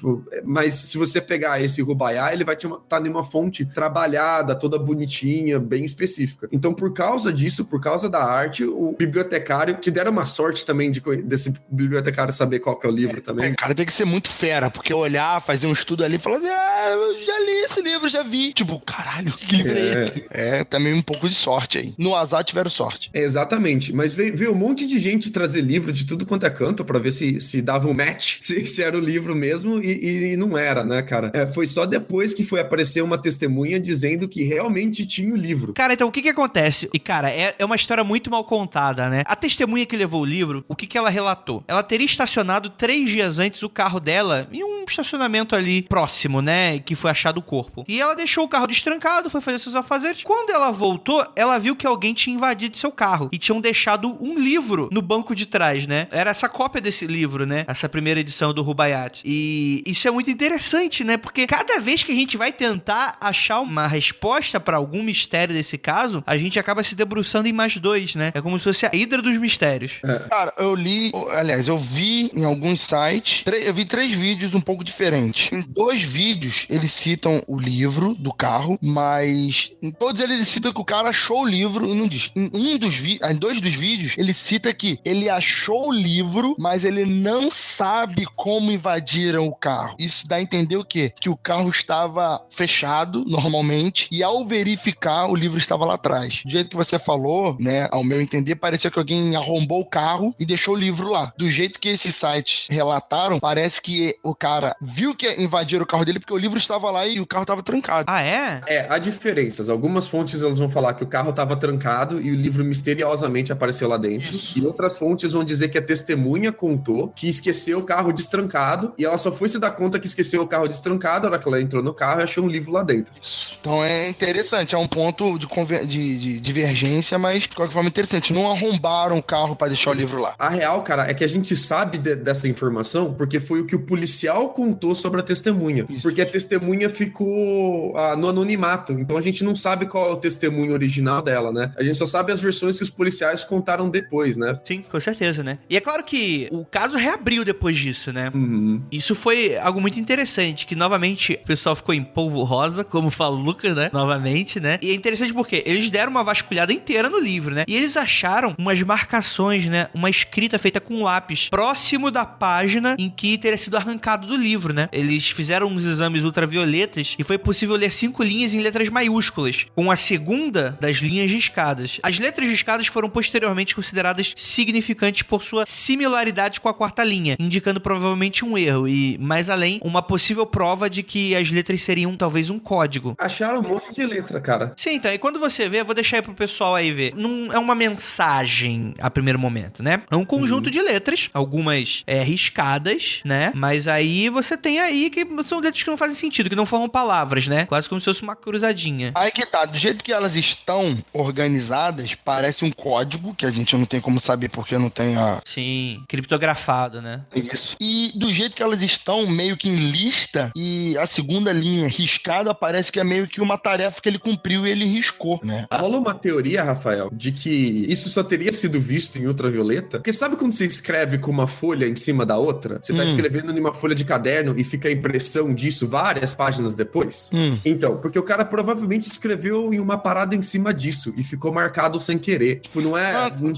Mas se você pegar esse Rubaiyat, ele vai estar em uma fonte trabalhada, toda bonitinha, bem específica. Então, por causa disso, por causa da arte, o bibliotecário, que deram uma sorte também desse bibliotecário saber qual que é o livro também.
O cara tem que ser muito fera, porque olhar, fazer um estudo ali e falar assim, eu já li esse livro, já vi. Tipo, caralho, que livro é esse? É, também um pouco de sorte aí. No azar tiveram sorte.
Exatamente, mas veio um monte de gente trazer livro de tudo quanto é canto pra ver se dava um match, se era o livro mesmo, e não era, né, cara? Foi só depois que foi aparecer uma testemunha dizendo que realmente tinha o livro.
Cara, então o que acontece? E, cara, é uma história muito mal contada, né? A testemunha que levou o livro, o que ela relatou? Ela teria estacionado 3 dias antes o carro dela em um estacionamento ali próximo, né? Que foi achado o corpo. E ela deixou o carro destrancado, foi fazer seus afazeres. Quando ela voltou, ela viu que alguém tinha invadido seu carro e tinham deixado um livro no banco de trás, né? Era essa cópia desse livro, né? Essa primeira edição do Rubaiyat. E isso é muito interessante, né? Porque cada vez que a gente vai tentar achar uma resposta pra algum mistério desse caso, a gente acaba se debruçando em mais 2, né? É como se fosse a Hidra dos Mistérios.
Cara, eu vi em alguns sites, eu vi 3 vídeos um pouco diferentes. Em 2 vídeos, eles citam o livro do carro, mas em todos eles citam que o cara achou o livro e não diz. Em 2 dos vídeos, ele cita que ele achou o livro, mas ele não sabe como invadiram o carro. Isso dá a entender o quê? Que o carro estava fechado, normalmente, e ao verificar, o livro estava lá atrás. Do jeito que você falou, né, ao meu entender, parecia que alguém arrombou o carro e deixou o livro lá. Do jeito que esses sites relataram, parece que o cara viu que invadiram o carro dele porque o livro estava lá e o carro estava trancado.
Ah, é?
Há diferenças. Algumas fontes elas vão falar que o carro estava trancado e o livro misteriosamente apareceu lá dentro. Isso. E outras fontes vão dizer que a testemunha contou que esqueceu o carro destrancado e ela só foi se dar conta que esqueceu o carro destrancado na hora que ela entrou no carro e achou um livro lá dentro.
Então Então é interessante, é um ponto de divergência, mas de qualquer forma interessante. Não arrombaram o carro pra deixar o livro lá.
A real, cara, é que a gente sabe dessa informação porque foi o que o policial contou sobre a testemunha.
Isso.
Porque a testemunha ficou no anonimato. Então a gente não sabe qual é o testemunho original dela, né? A gente só sabe as versões que os policiais contaram depois, né?
Sim, com certeza, né? E é claro que o caso reabriu depois disso, né?
Uhum.
Isso foi algo muito interessante, que novamente o pessoal ficou em polvo rosa, como fala o Lucas, né? Novamente, né? E é interessante porque eles deram uma vasculhada inteira no livro, né? E eles acharam umas marcações, né? Uma escrita feita com lápis próximo da página em que teria sido arrancado do livro, né? Eles fizeram uns exames ultravioletas e foi possível ler 5 linhas em letras maiúsculas, com a segunda das linhas riscadas. As letras riscadas foram posteriormente consideradas significantes por sua similaridade com a quarta linha, indicando provavelmente um erro e, mais além, uma possível prova de que as letras seriam talvez um código.
Acharam um monte de letra, cara.
Sim, então, e quando você vê, eu vou deixar aí pro pessoal aí ver, não é uma mensagem a primeiro momento, né? É um conjunto de letras, algumas riscadas, né? Mas aí você tem aí que são letras que não fazem sentido, que não formam palavras, né? Quase como se fosse uma cruzadinha.
Aí que tá, do jeito que elas estão organizadas, parece um código, que a gente não tem como saber porque não tem a...
Sim, criptografado, né?
Isso. E do jeito que elas estão, meio que em lista, e a segunda linha riscada parece que é meio que uma tarefa que ele cumpriu e ele riscou, né?
Rola uma teoria, Rafael, de que isso só teria sido visto em ultravioleta, porque sabe quando você escreve com uma folha em cima da outra? Você tá escrevendo em uma folha de caderno e fica a impressão disso várias páginas depois? Então, porque o cara provavelmente escreveu em uma parada em cima disso e ficou marcado sem querer. Tipo, não é...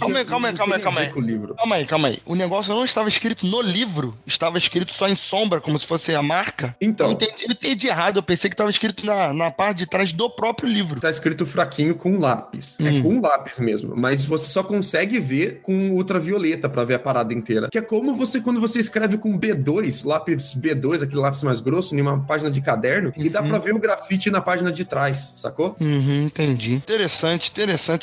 Calma aí. Calma aí. O negócio não estava escrito no livro, estava escrito só em sombra, como se fosse a marca.
Então.
Eu entendi errado, eu pensei que estava escrito na parte de trás do próprio livro.
Tá escrito fraquinho com lápis. É com lápis mesmo. Mas você só consegue ver com ultravioleta pra ver a parada inteira. Que é como quando você escreve com B2, lápis B2, aquele lápis mais grosso, em uma página de caderno, e dá pra ver o grafite na página de trás, sacou?
Entendi. Interessante.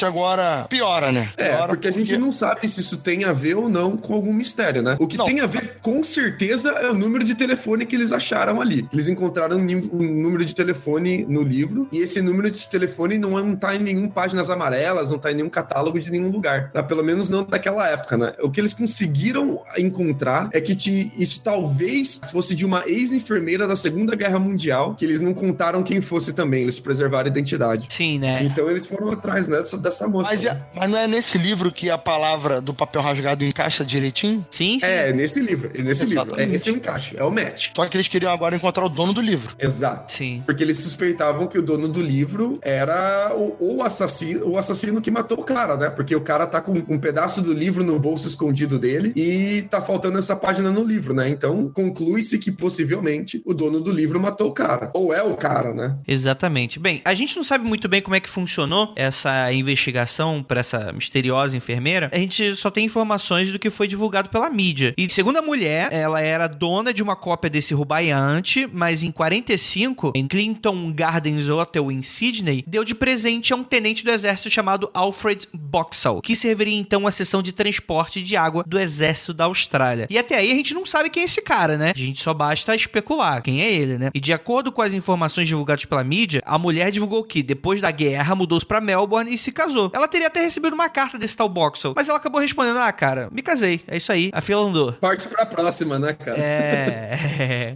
Agora, piora, né? Piora
porque a gente não sabe se isso tem a ver ou não com algum mistério, né? O que tem a ver, com certeza, é o número de telefone que eles acharam ali. Eles encontraram um número de telefone no livro, e esse número de telefone não tá em nenhum páginas amarelas, não tá em nenhum catálogo de nenhum lugar. Tá? Pelo menos não daquela época, né? O que eles conseguiram encontrar é que isso talvez fosse de uma ex-enfermeira da Segunda Guerra Mundial, que eles não contaram quem fosse também, eles preservaram a identidade.
Sim, né?
Então eles foram atrás dessa moça.
Mas não é nesse livro que a palavra do papel rasgado encaixa direitinho?
Sim.
É nesse livro. Esse é o encaixe, é o match.
Só que eles queriam agora encontrar o dono do livro.
Exato.
Sim.
Porque eles suspeitavam que o dono do livro era o assassino que matou o cara, né? Porque o cara tá com um pedaço do livro no bolso escondido dele e tá faltando essa página no livro, né? Então conclui-se que possivelmente o dono do livro matou o cara. Ou é o cara, né?
Exatamente. Bem, a gente não sabe muito bem como é que funcionou essa investigação para essa misteriosa enfermeira. A gente só tem informações do que foi divulgado pela mídia. E segundo a mulher, ela era dona de uma cópia desse rubaiante, mas em 45, em Clinton Gardens Hotel em Sydney, deu de presente a um tenente do exército chamado Alfred Boxall, que serviria então a seção de transporte de água do exército da Austrália. E até aí a gente não sabe quem é esse cara, né? A gente só basta especular quem é ele, né? E de acordo com as informações divulgadas pela mídia, a mulher divulgou que depois da guerra mudou-se pra Melbourne e se casou. Ela teria até recebido uma carta desse tal Boxall, mas ela acabou respondendo: cara, me casei, é isso aí, a fila andou.
Parte pra próxima, né, cara?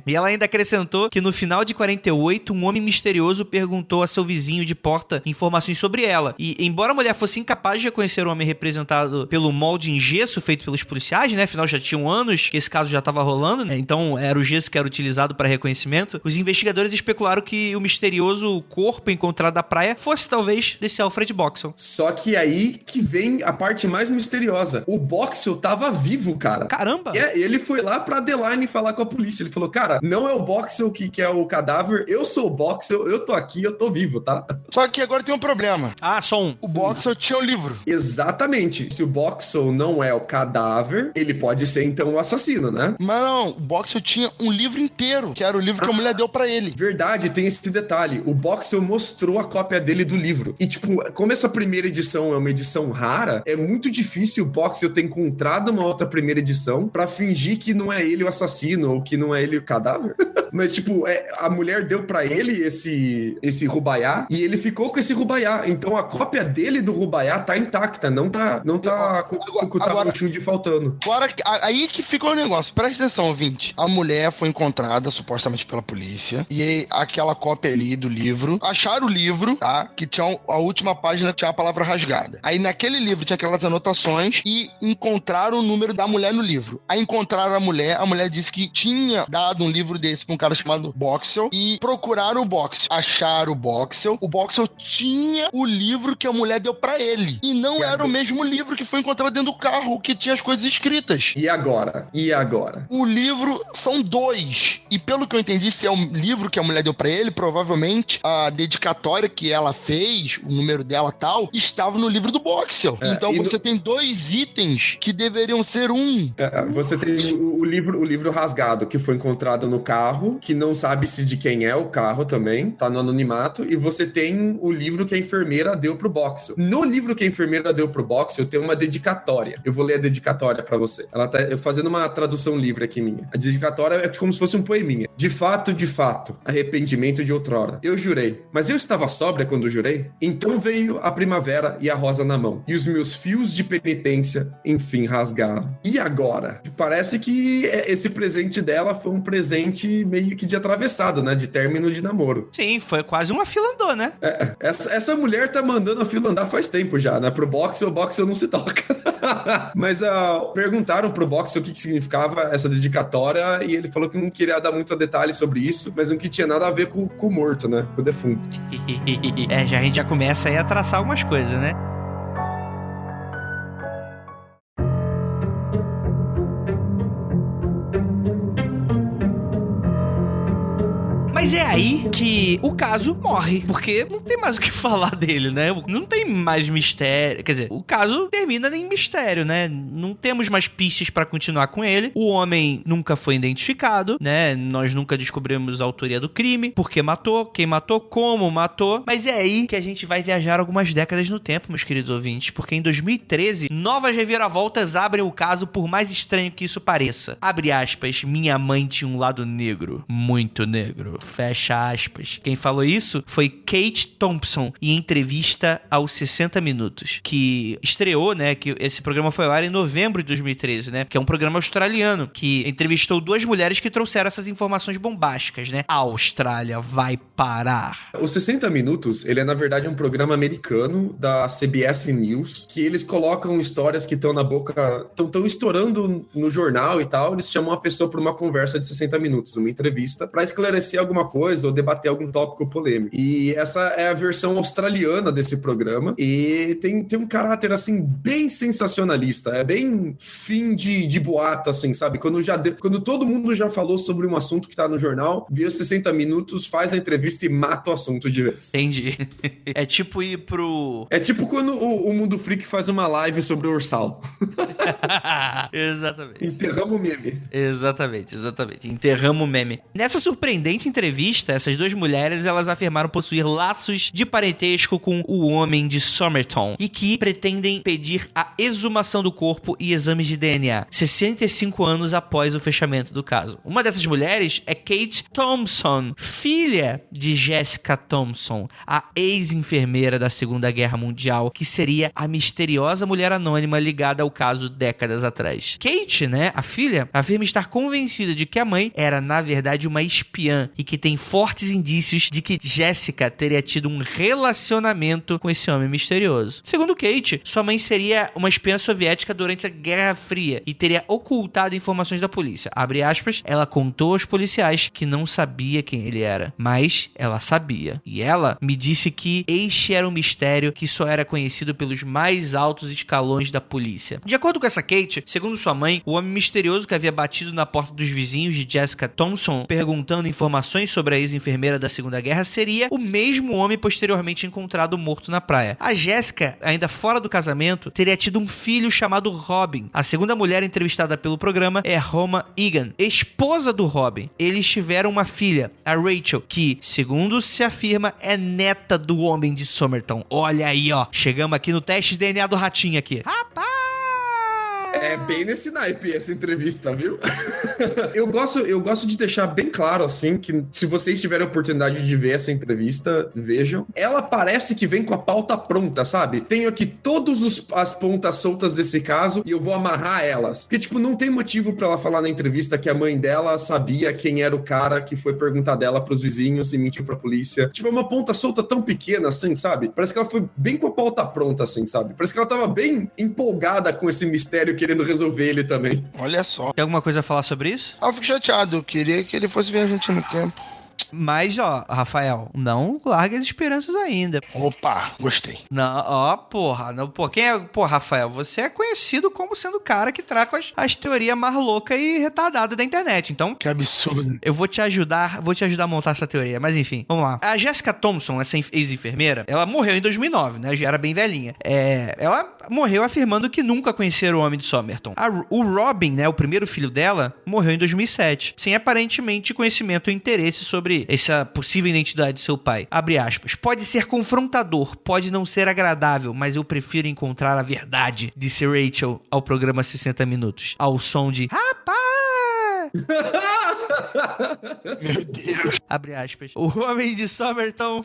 E ela ainda acrescentou que no final de 48, um homem misterioso perguntou a seu vizinho de porta informações sobre ela. E embora a mulher fosse incapaz de reconhecer o homem representado pelo molde em gesso feito pelos policiais, né? Afinal, já tinham anos que esse caso já estava rolando, né? Então era o gesso que era utilizado para reconhecimento. Os investigadores especularam que o misterioso corpo encontrado na praia fosse talvez desse Alfred Boxall.
Só que aí que vem a parte mais misteriosa. O Boxall tava vivo, cara.
Caramba!
Ele foi lá pra Adelaide falar com a polícia. Ele falou: cara, não é o Boxall que é o cadáver, eu sou o Boxall, eu tô aqui, eu tô vivo, tá?
Só que agora tem um problema.
Só um.
O Boxall tinha o livro.
Exatamente. Se o Boxall não é o cadáver, ele pode ser então o assassino, né?
Mas não, o Boxall tinha um livro inteiro, que era o livro que a mulher deu pra ele.
Verdade, tem esse detalhe. O Boxall mostrou a cópia dele do livro. E, tipo, como essa primeira edição é uma edição rara, é muito difícil o Boxall ter encontrado uma outra primeira edição pra fingir que não é ele o assassino ou que não é ele o cadáver. Mas, tipo, a mulher deu pra ele esse rubaiá e ele ficou com esse rubaiá. Então a cópia dele do rubaiá tá intacta, não tá com o tabuchude faltando.
Agora, aí que ficou o negócio. Presta atenção, ouvinte. A mulher foi encontrada, supostamente pela polícia, e aquela cópia ali do livro, acharam o livro, tá? Que tinha a última página, tinha a palavra rasgada. Aí naquele livro tinha aquelas anotações e encontraram o número da mulher no livro. Aí encontraram a mulher disse que tinha dado um livro desse pra um cara chamado Boxel e procuraram o Boxel. Acharam o Boxel tinha o livro que a mulher deu pra ele. E não era o mesmo livro que foi encontrado dentro do carro, que tinha as coisas escritas.
E agora?
O livro são 2. E pelo que eu entendi, se é o livro que a mulher deu pra ele, provavelmente a dedicatória que ela fez, o número dela tal, estava no livro do Boxel. Então você tem 2 itens que deveriam ser um.
Você tem o livro rasgado, que foi encontrado no carro, que não sabe-se de quem é o carro também, tá no anonimato, e você tem o livro que a enfermeira deu pro Boxel. No livro que a enfermeira deu pro Boxel, tem uma dedicatória. Eu vou ler a dedicatória pra você. Ela tá fazendo uma tradução livre aqui minha. A dedicatória é como se fosse um poeminha. De fato, arrependimento de outrora. Eu jurei, mas eu estava sóbria quando jurei? Então veio a primavera e a rosa na mão. E os meus fios de penitência, enfim, rasgaram. E agora? Parece que esse presente dela foi um presente meio que de atravessado, né? De término de namoro.
Sim, foi quase uma fila andou, né?
Essa mulher tá mandando a fila andar faz tempo já, né? Pro Boxel, o Boxel não se toca. Mas perguntaram pro Boxel o que significava essa dedicatória e ele falou que não queria dar muito detalhes sobre isso, mas não que tinha nada a ver com o morto, né? Com o defunto.
A gente já começa aí a traçar algumas coisas, né? Mas é aí que o caso morre, porque não tem mais o que falar dele, né? Não tem mais mistério. Quer dizer, o caso termina em mistério, né? Não temos mais pistas pra continuar com ele. O homem nunca foi identificado, né? Nós nunca descobrimos a autoria do crime, por que matou, quem matou, como matou. Mas é aí que a gente vai viajar algumas décadas no tempo, meus queridos ouvintes, porque em 2013, novas reviravoltas abrem o caso, por mais estranho que isso pareça. Abre aspas, minha mãe tinha um lado negro, muito negro. Fecha aspas. Quem falou isso foi Kate Thompson, em entrevista aos 60 Minutos, que estreou, né, que esse programa foi ao ar em novembro de 2013, né, que é um programa australiano, que entrevistou 2 mulheres que trouxeram essas informações bombásticas, né. A Austrália vai parar.
Os 60 Minutos, ele é, na verdade, um programa americano da CBS News, que eles colocam histórias que estão na boca, estão estourando no jornal e tal, eles chamam a pessoa para uma conversa de 60 minutos, uma entrevista, para esclarecer alguma coisa ou debater algum tópico polêmico. E essa é a versão australiana desse programa e tem um caráter, assim, bem sensacionalista. É bem fim de boato, assim, sabe? Quando todo mundo já falou sobre um assunto que tá no jornal, via 60 minutos, faz a entrevista e mata o assunto de vez.
Entendi. É tipo ir pro...
É tipo quando o Mundo Freak faz uma live sobre o Ursal.
Exatamente.
Enterramos o meme.
Exatamente. Enterramos o meme. Nessa surpreendente entrevista, essas 2 mulheres, elas afirmaram possuir laços de parentesco com o homem de Somerton e que pretendem pedir a exumação do corpo e exames de DNA 65 anos após o fechamento do caso. Uma dessas mulheres é Kate Thompson, filha de Jessica Thompson, a ex-enfermeira da Segunda Guerra Mundial, que seria a misteriosa mulher anônima ligada ao caso décadas atrás. Kate, né, a filha, afirma estar convencida de que a mãe era, na verdade, uma espiã e que tem fortes indícios de que Jessica teria tido um relacionamento com esse homem misterioso. Segundo Kate, sua mãe seria uma espiã soviética durante a Guerra Fria e teria ocultado informações da polícia. Abre aspas, ela contou aos policiais que não sabia quem ele era, mas ela sabia. E ela me disse que este era um mistério que só era conhecido pelos mais altos escalões da polícia. De acordo com essa Kate, segundo sua mãe, o homem misterioso que havia batido na porta dos vizinhos de Jessica Thompson perguntando informações sobre a ex-enfermeira da Segunda Guerra seria o mesmo homem posteriormente encontrado morto na praia. A Jessica, ainda fora do casamento, teria tido um filho chamado Robin. A segunda mulher entrevistada pelo programa é Roma Egan, esposa do Robin. Eles tiveram uma filha, a Rachel, que, segundo se afirma, é neta do homem de Somerton. Olha aí, ó. Chegamos aqui no teste de DNA do ratinho aqui. Rapaz!
É bem nesse naipe essa entrevista, viu? Eu gosto de deixar bem claro, assim, que se vocês tiverem a oportunidade de ver essa entrevista, vejam. Ela parece que vem com a pauta pronta, sabe? Tenho aqui todas as pontas soltas desse caso e eu vou amarrar elas. Porque, tipo, não tem motivo pra ela falar na entrevista que a mãe dela sabia quem era o cara que foi perguntar dela pros vizinhos e mentiu pra polícia. Tipo, é uma ponta solta tão pequena, assim, sabe? Parece que ela foi bem com a pauta pronta, assim, sabe? Parece que ela tava bem empolgada com esse mistério, querendo resolver ele também.
Olha só.
Tem alguma coisa a falar sobre isso?
Eu fico chateado. Eu queria que ele fosse viajante no tempo.
Mas, ó, Rafael, não larga as esperanças ainda.
Opa, gostei.
Não, ó, porra. Não, pô, quem é... Pô, Rafael, você é conhecido como sendo o cara que traga as teorias mais loucas e retardadas da internet. Então...
Que absurdo.
Eu vou te ajudar a montar essa teoria. Mas, enfim, vamos lá. A Jessica Thompson, essa ex-enfermeira, ela morreu em 2009, né? Já era bem velhinha. Ela morreu afirmando que nunca conheceram o homem de Somerton. O Robin, né, o primeiro filho dela, morreu em 2007, sem aparentemente conhecimento ou interesse sobre essa possível identidade de seu pai. Abre aspas. Pode ser confrontador, pode não ser agradável, mas eu prefiro encontrar a verdade, disse Rachel ao programa 60 Minutos, ao som de Rapaz!
Meu Deus.
Abre aspas. O homem de Somerton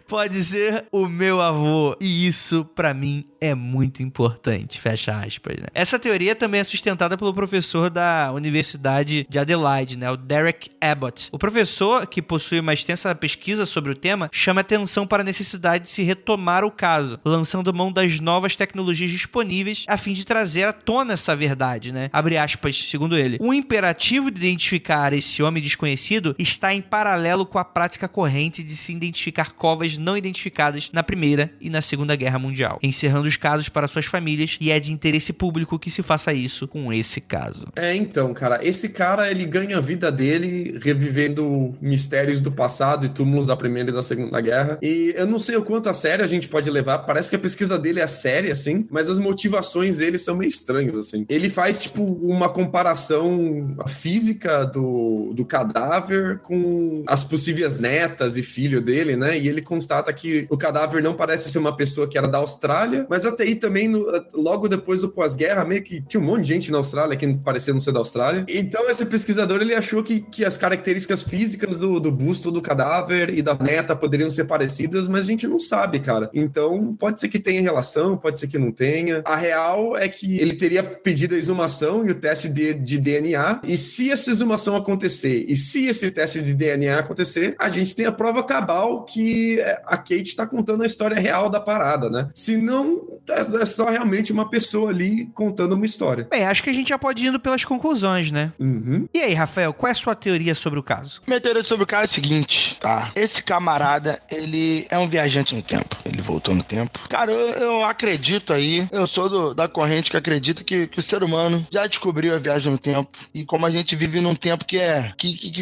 pode ser o meu avô. E isso, pra mim, é muito importante. Fecha aspas, né? Essa teoria também é sustentada pelo professor da Universidade de Adelaide, né? O Derek Abbott. O professor, que possui uma extensa pesquisa sobre o tema, chama atenção para a necessidade de se retomar o caso, lançando mão das novas tecnologias disponíveis a fim de trazer à tona essa verdade, né? Abre aspas, segundo ele. O imperativo de identificar esse homem desconhecido está em paralelo com a prática corrente de se identificar covas não identificadas na Primeira e na Segunda Guerra Mundial, encerrando os casos para suas famílias, e é de interesse público que se faça isso com esse caso.
Então, cara, esse cara, ele ganha a vida dele revivendo mistérios do passado e túmulos da Primeira e da Segunda Guerra, e eu não sei o quanto a sério a gente pode levar, parece que a pesquisa dele é séria, assim, mas as motivações dele são meio estranhas, assim. Ele faz, tipo, uma comparação física do cadáver com as possíveis netas e filho dele, né? E ele constata que o cadáver não parece ser uma pessoa que era da Austrália, mas até aí também, logo depois do pós-guerra, meio que tinha um monte de gente na Austrália que parecia não ser da Austrália. Então esse pesquisador, ele achou que as características físicas do busto do cadáver e da neta poderiam ser parecidas, mas a gente não sabe, cara. Então pode ser que tenha relação, pode ser que não tenha. A real é que ele teria pedido a exumação e o teste de DNA, e se essa exumação acontecer, e se esse teste de DNA acontecer, a gente tem a prova cabal que a Kate tá contando a história real da parada, né? Se não, é só realmente uma pessoa ali contando uma história.
Bem, acho que a gente já pode ir indo pelas conclusões, né?
Uhum.
E aí, Rafael, qual é a sua teoria sobre o caso?
Minha teoria sobre o caso é o seguinte, tá? Esse camarada, ele é um viajante no tempo. Ele voltou no tempo. Cara, eu acredito aí, eu sou da corrente que acredita que o ser humano já descobriu a viagem no tempo. E como a gente vive num tempo que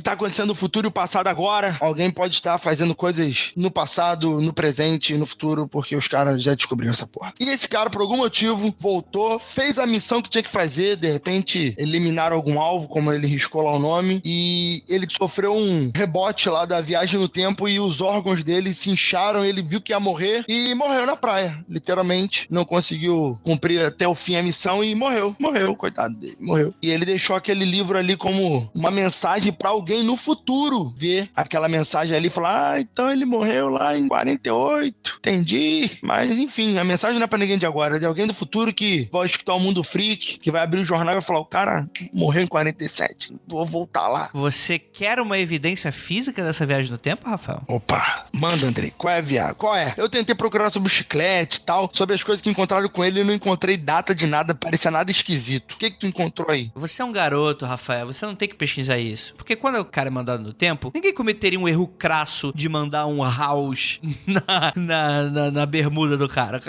tá acontecendo no futuro e o passado agora, alguém pode estar fazendo coisas no passado, no presente e no futuro, porque os caras já descobriram essa porra. E esse cara, por algum motivo, voltou, fez a missão que tinha que fazer, de repente eliminaram algum alvo, como ele riscou lá o nome, e ele sofreu um rebote lá da viagem no tempo e os órgãos dele se incharam, ele viu que ia morrer e morreu na praia, literalmente. Não conseguiu cumprir até o fim a missão e morreu, coitado dele, morreu. E ele deixou aquele livro ali como uma mensagem pra alguém no futuro ver aquela mensagem ali e falar, então ele morreu lá em 48, entendi. Mas enfim, a mensagem não é pra ninguém de agora, é de alguém do futuro que vai escutar o Mundo Freak, que vai abrir o jornal e vai falar, o cara morreu em 47, vou voltar lá.
Você quer uma evidência física dessa viagem no tempo, Rafael?
Opa, manda, Andrei, qual é a viagem? Qual é? Eu tentei procurar sobre o chiclete e tal, sobre as coisas que encontraram com ele e não encontrei data de nada, parecia nada esquisito. O que tu encontrou aí?
Você é um garoto, Rafael, você não tem que pesquisar isso. Porque quando o cara é mandado no tempo, ninguém cometeria um erro crasso de mandar um house na bermuda do cara.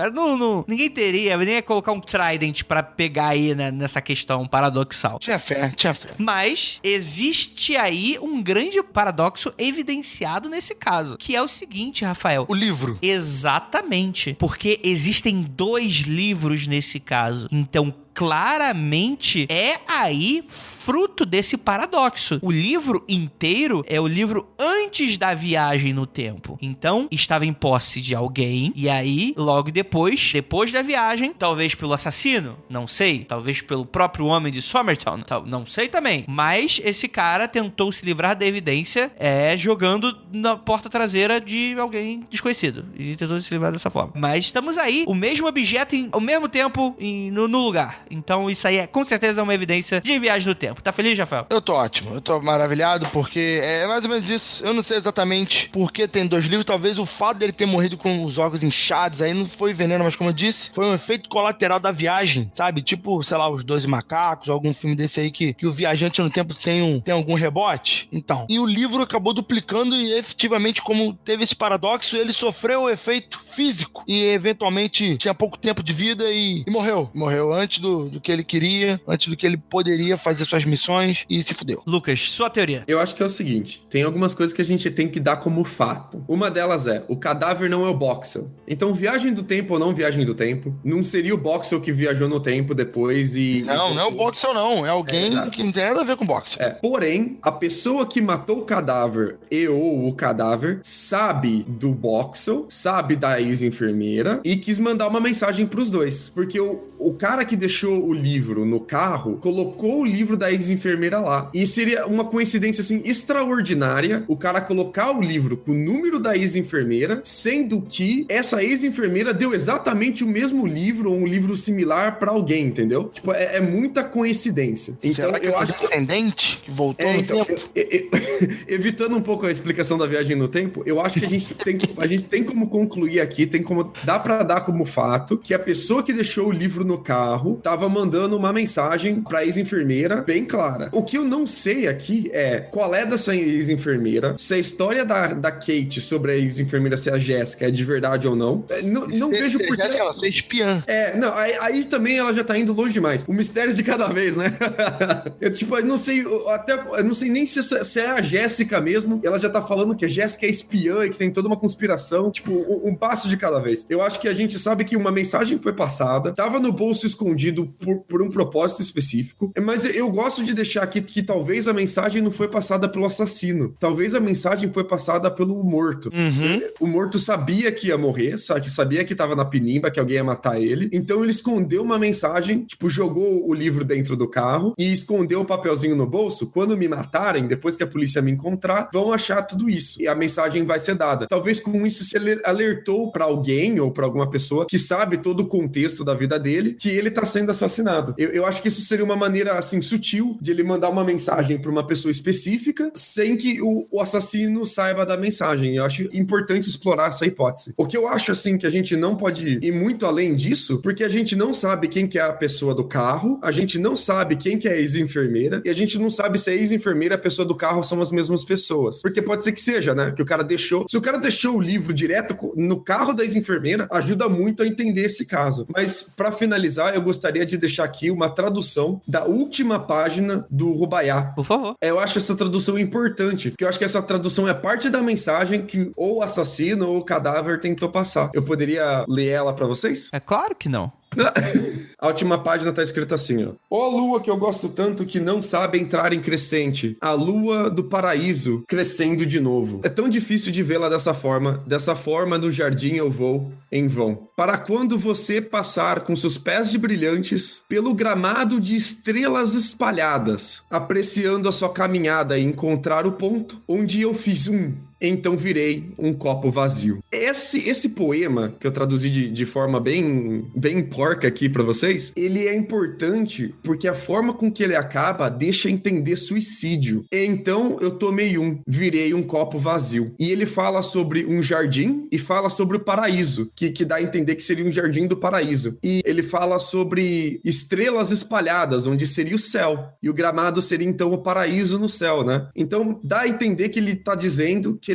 Ninguém teria, nem ia colocar um trident pra pegar aí, né, nessa questão paradoxal.
Tinha fé.
Mas existe aí um grande paradoxo evidenciado nesse caso, que é o seguinte, Rafael.
O livro.
Exatamente. Porque existem 2 livros nesse caso. Então, claramente é aí fruto desse paradoxo. O livro inteiro é o livro antes da viagem no tempo. Então, estava em posse de alguém, e aí, logo depois da viagem, talvez pelo assassino, não sei, talvez pelo próprio homem de Somerton, não sei também, mas esse cara tentou se livrar da evidência jogando na porta traseira de alguém desconhecido, e tentou se livrar dessa forma. Mas estamos aí, o mesmo objeto ao mesmo tempo no lugar. Então, isso aí é com certeza uma evidência de viagem no tempo. Tá feliz, Rafael?
Eu tô ótimo, eu tô maravilhado, porque é mais ou menos isso. Eu não sei exatamente por que tem 2 livros, talvez o fato dele ter morrido com os órgãos inchados aí não foi veneno, mas como eu disse, foi um efeito colateral da viagem, sabe? Tipo, sei lá, os 12 macacos, algum filme desse aí que o viajante no tempo tem algum rebote. Então, e o livro acabou duplicando e efetivamente, como teve esse paradoxo, ele sofreu o efeito físico e eventualmente tinha pouco tempo de vida e morreu. Morreu antes do que ele queria, antes do que ele poderia fazer suas missões e se fudeu.
Lucas, sua teoria.
Eu acho que é o seguinte, tem algumas coisas que a gente tem que dar como fato. Uma delas é, o cadáver não é o Boxel. Então, viagem do tempo ou não viagem do tempo, não seria o Boxel que viajou no tempo depois e...
Não é o Boxel não, é alguém que não tem nada a ver com o Boxel.
Porém, a pessoa que matou o cadáver ou o cadáver sabe do Boxel, sabe da ex-enfermeira e quis mandar uma mensagem pros dois. Porque o cara que deixou o livro no carro, colocou o livro da ex-enfermeira lá. E seria uma coincidência, assim, extraordinária o cara colocar o livro com o número da ex-enfermeira, sendo que essa ex-enfermeira deu exatamente o mesmo livro ou um livro similar pra alguém, entendeu? Tipo, é muita coincidência. Então,
será que eu acho descendente que voltou no tempo?
Evitando um pouco a explicação da viagem no tempo, eu acho que a gente tem como concluir aqui, dá pra dar como fato que a pessoa que deixou o livro no carro tava mandando uma mensagem pra ex-enfermeira bem clara. O que eu não sei aqui é qual é dessa ex-enfermeira, se a história da Kate sobre a ex-enfermeira ser a Jéssica é de verdade ou não. Não vejo por que...
ela ser espiã.
Aí também ela já tá indo longe demais. O mistério de cada vez, né? Eu não sei, eu não sei nem se é a Jéssica mesmo, ela já tá falando que a Jéssica é espiã e que tem toda uma conspiração, tipo, um passo de cada vez. Eu acho que a gente sabe que uma mensagem foi passada, tava no bolso escondido por um propósito específico, mas eu gosto de deixar aqui que talvez a mensagem não foi passada pelo assassino, talvez a mensagem foi passada pelo morto. O morto sabia que ia morrer, sabia que tava na pinimba, que alguém ia matar ele, então ele escondeu uma mensagem, tipo, jogou o livro dentro do carro e escondeu o papelzinho no bolso. Quando me matarem, depois que a polícia me encontrar, vão achar tudo isso e a mensagem vai ser dada. Talvez com isso se ele alertou pra alguém ou pra alguma pessoa que sabe todo o contexto da vida dele, que ele tá sendo assassinado. Eu acho que isso seria uma maneira, assim, sutil de ele mandar uma mensagem pra uma pessoa específica sem que o assassino saiba da mensagem. Eu acho importante explorar essa hipótese. O que eu acho, assim, que a gente não pode ir muito além disso, porque a gente não sabe quem que é a pessoa do carro, a gente não sabe quem que é a ex-enfermeira, e a gente não sabe se a ex-enfermeira e a pessoa do carro são as mesmas pessoas. Porque pode ser que seja, né? Que o cara deixou... Se o cara deixou o livro direto no carro da ex-enfermeira, ajuda muito a entender esse caso. Mas, pra finalizar, eu gostaria de deixar aqui uma tradução da última página do Rubaiyat.
Por favor.
Eu acho essa tradução importante, porque eu acho que essa tradução é parte da mensagem que ou o assassino ou o cadáver tentou passar. Eu poderia ler ela pra vocês?
É claro que não.
A última página tá escrita assim, ó. Ó lua que eu gosto tanto que não sabe entrar em crescente, a lua do paraíso crescendo de novo. É tão difícil de vê-la dessa forma no jardim eu vou em vão. Para quando você passar com seus pés de brilhantes pelo gramado de estrelas espalhadas, apreciando a sua caminhada e encontrar o ponto onde eu fiz então virei um copo vazio. Esse poema, que eu traduzi de forma bem porca aqui pra vocês, ele é importante porque a forma com que ele acaba deixa entender suicídio. Então eu tomei virei um copo vazio. E ele fala sobre um jardim e fala sobre o paraíso, que dá a entender que seria um jardim do paraíso. E ele fala sobre estrelas espalhadas, onde seria o céu. E o gramado seria então o paraíso no céu, né? Então dá a entender que ele tá dizendo que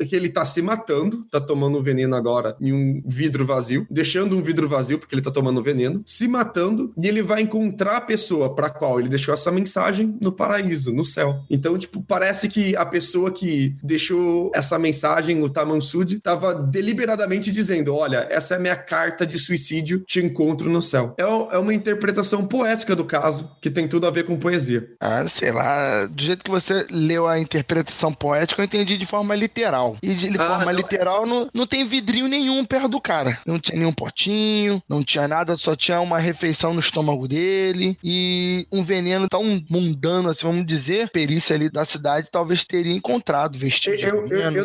que ele tá se matando, tá tomando veneno agora em um vidro vazio, deixando um vidro vazio porque ele tá tomando veneno, se matando, e ele vai encontrar a pessoa pra qual ele deixou essa mensagem no paraíso, no céu. Então, tipo, parece que a pessoa que deixou essa mensagem, o Tamansud, tava deliberadamente dizendo, olha, essa é a minha carta de suicídio, te encontro no céu. É uma interpretação poética do caso, que tem tudo a ver com poesia.
Ah, sei lá, do jeito que você leu a interpretação poética, eu entendi de forma literal. E de forma literal, não tem vidrinho nenhum perto do cara. Não tinha nenhum potinho, não tinha nada, só tinha uma refeição no estômago dele e um veneno tão mundano, assim, vamos dizer, perícia ali da cidade talvez teria encontrado vestígio de veneno.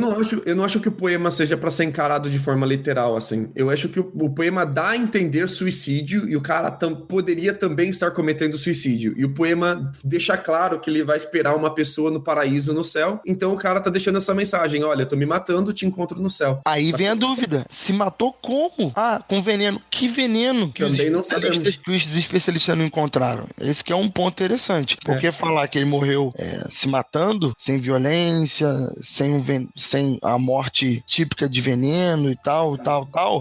Eu não acho que o poema seja pra ser encarado de forma literal, assim. Eu acho que o poema dá a entender suicídio e o cara poderia também estar cometendo suicídio. E o poema deixa claro que ele vai esperar uma pessoa no paraíso, no céu. Então o cara tá deixando essa mensagem, olha, eu tô me matando, te encontro no céu.
Aí vem a dúvida, se matou como? Ah, com veneno. Que veneno? Que
também não sabemos.
Que os especialistas não encontraram. Esse que é um ponto interessante. Porque falar que ele morreu se matando, sem violência, sem a morte típica de veneno e tal,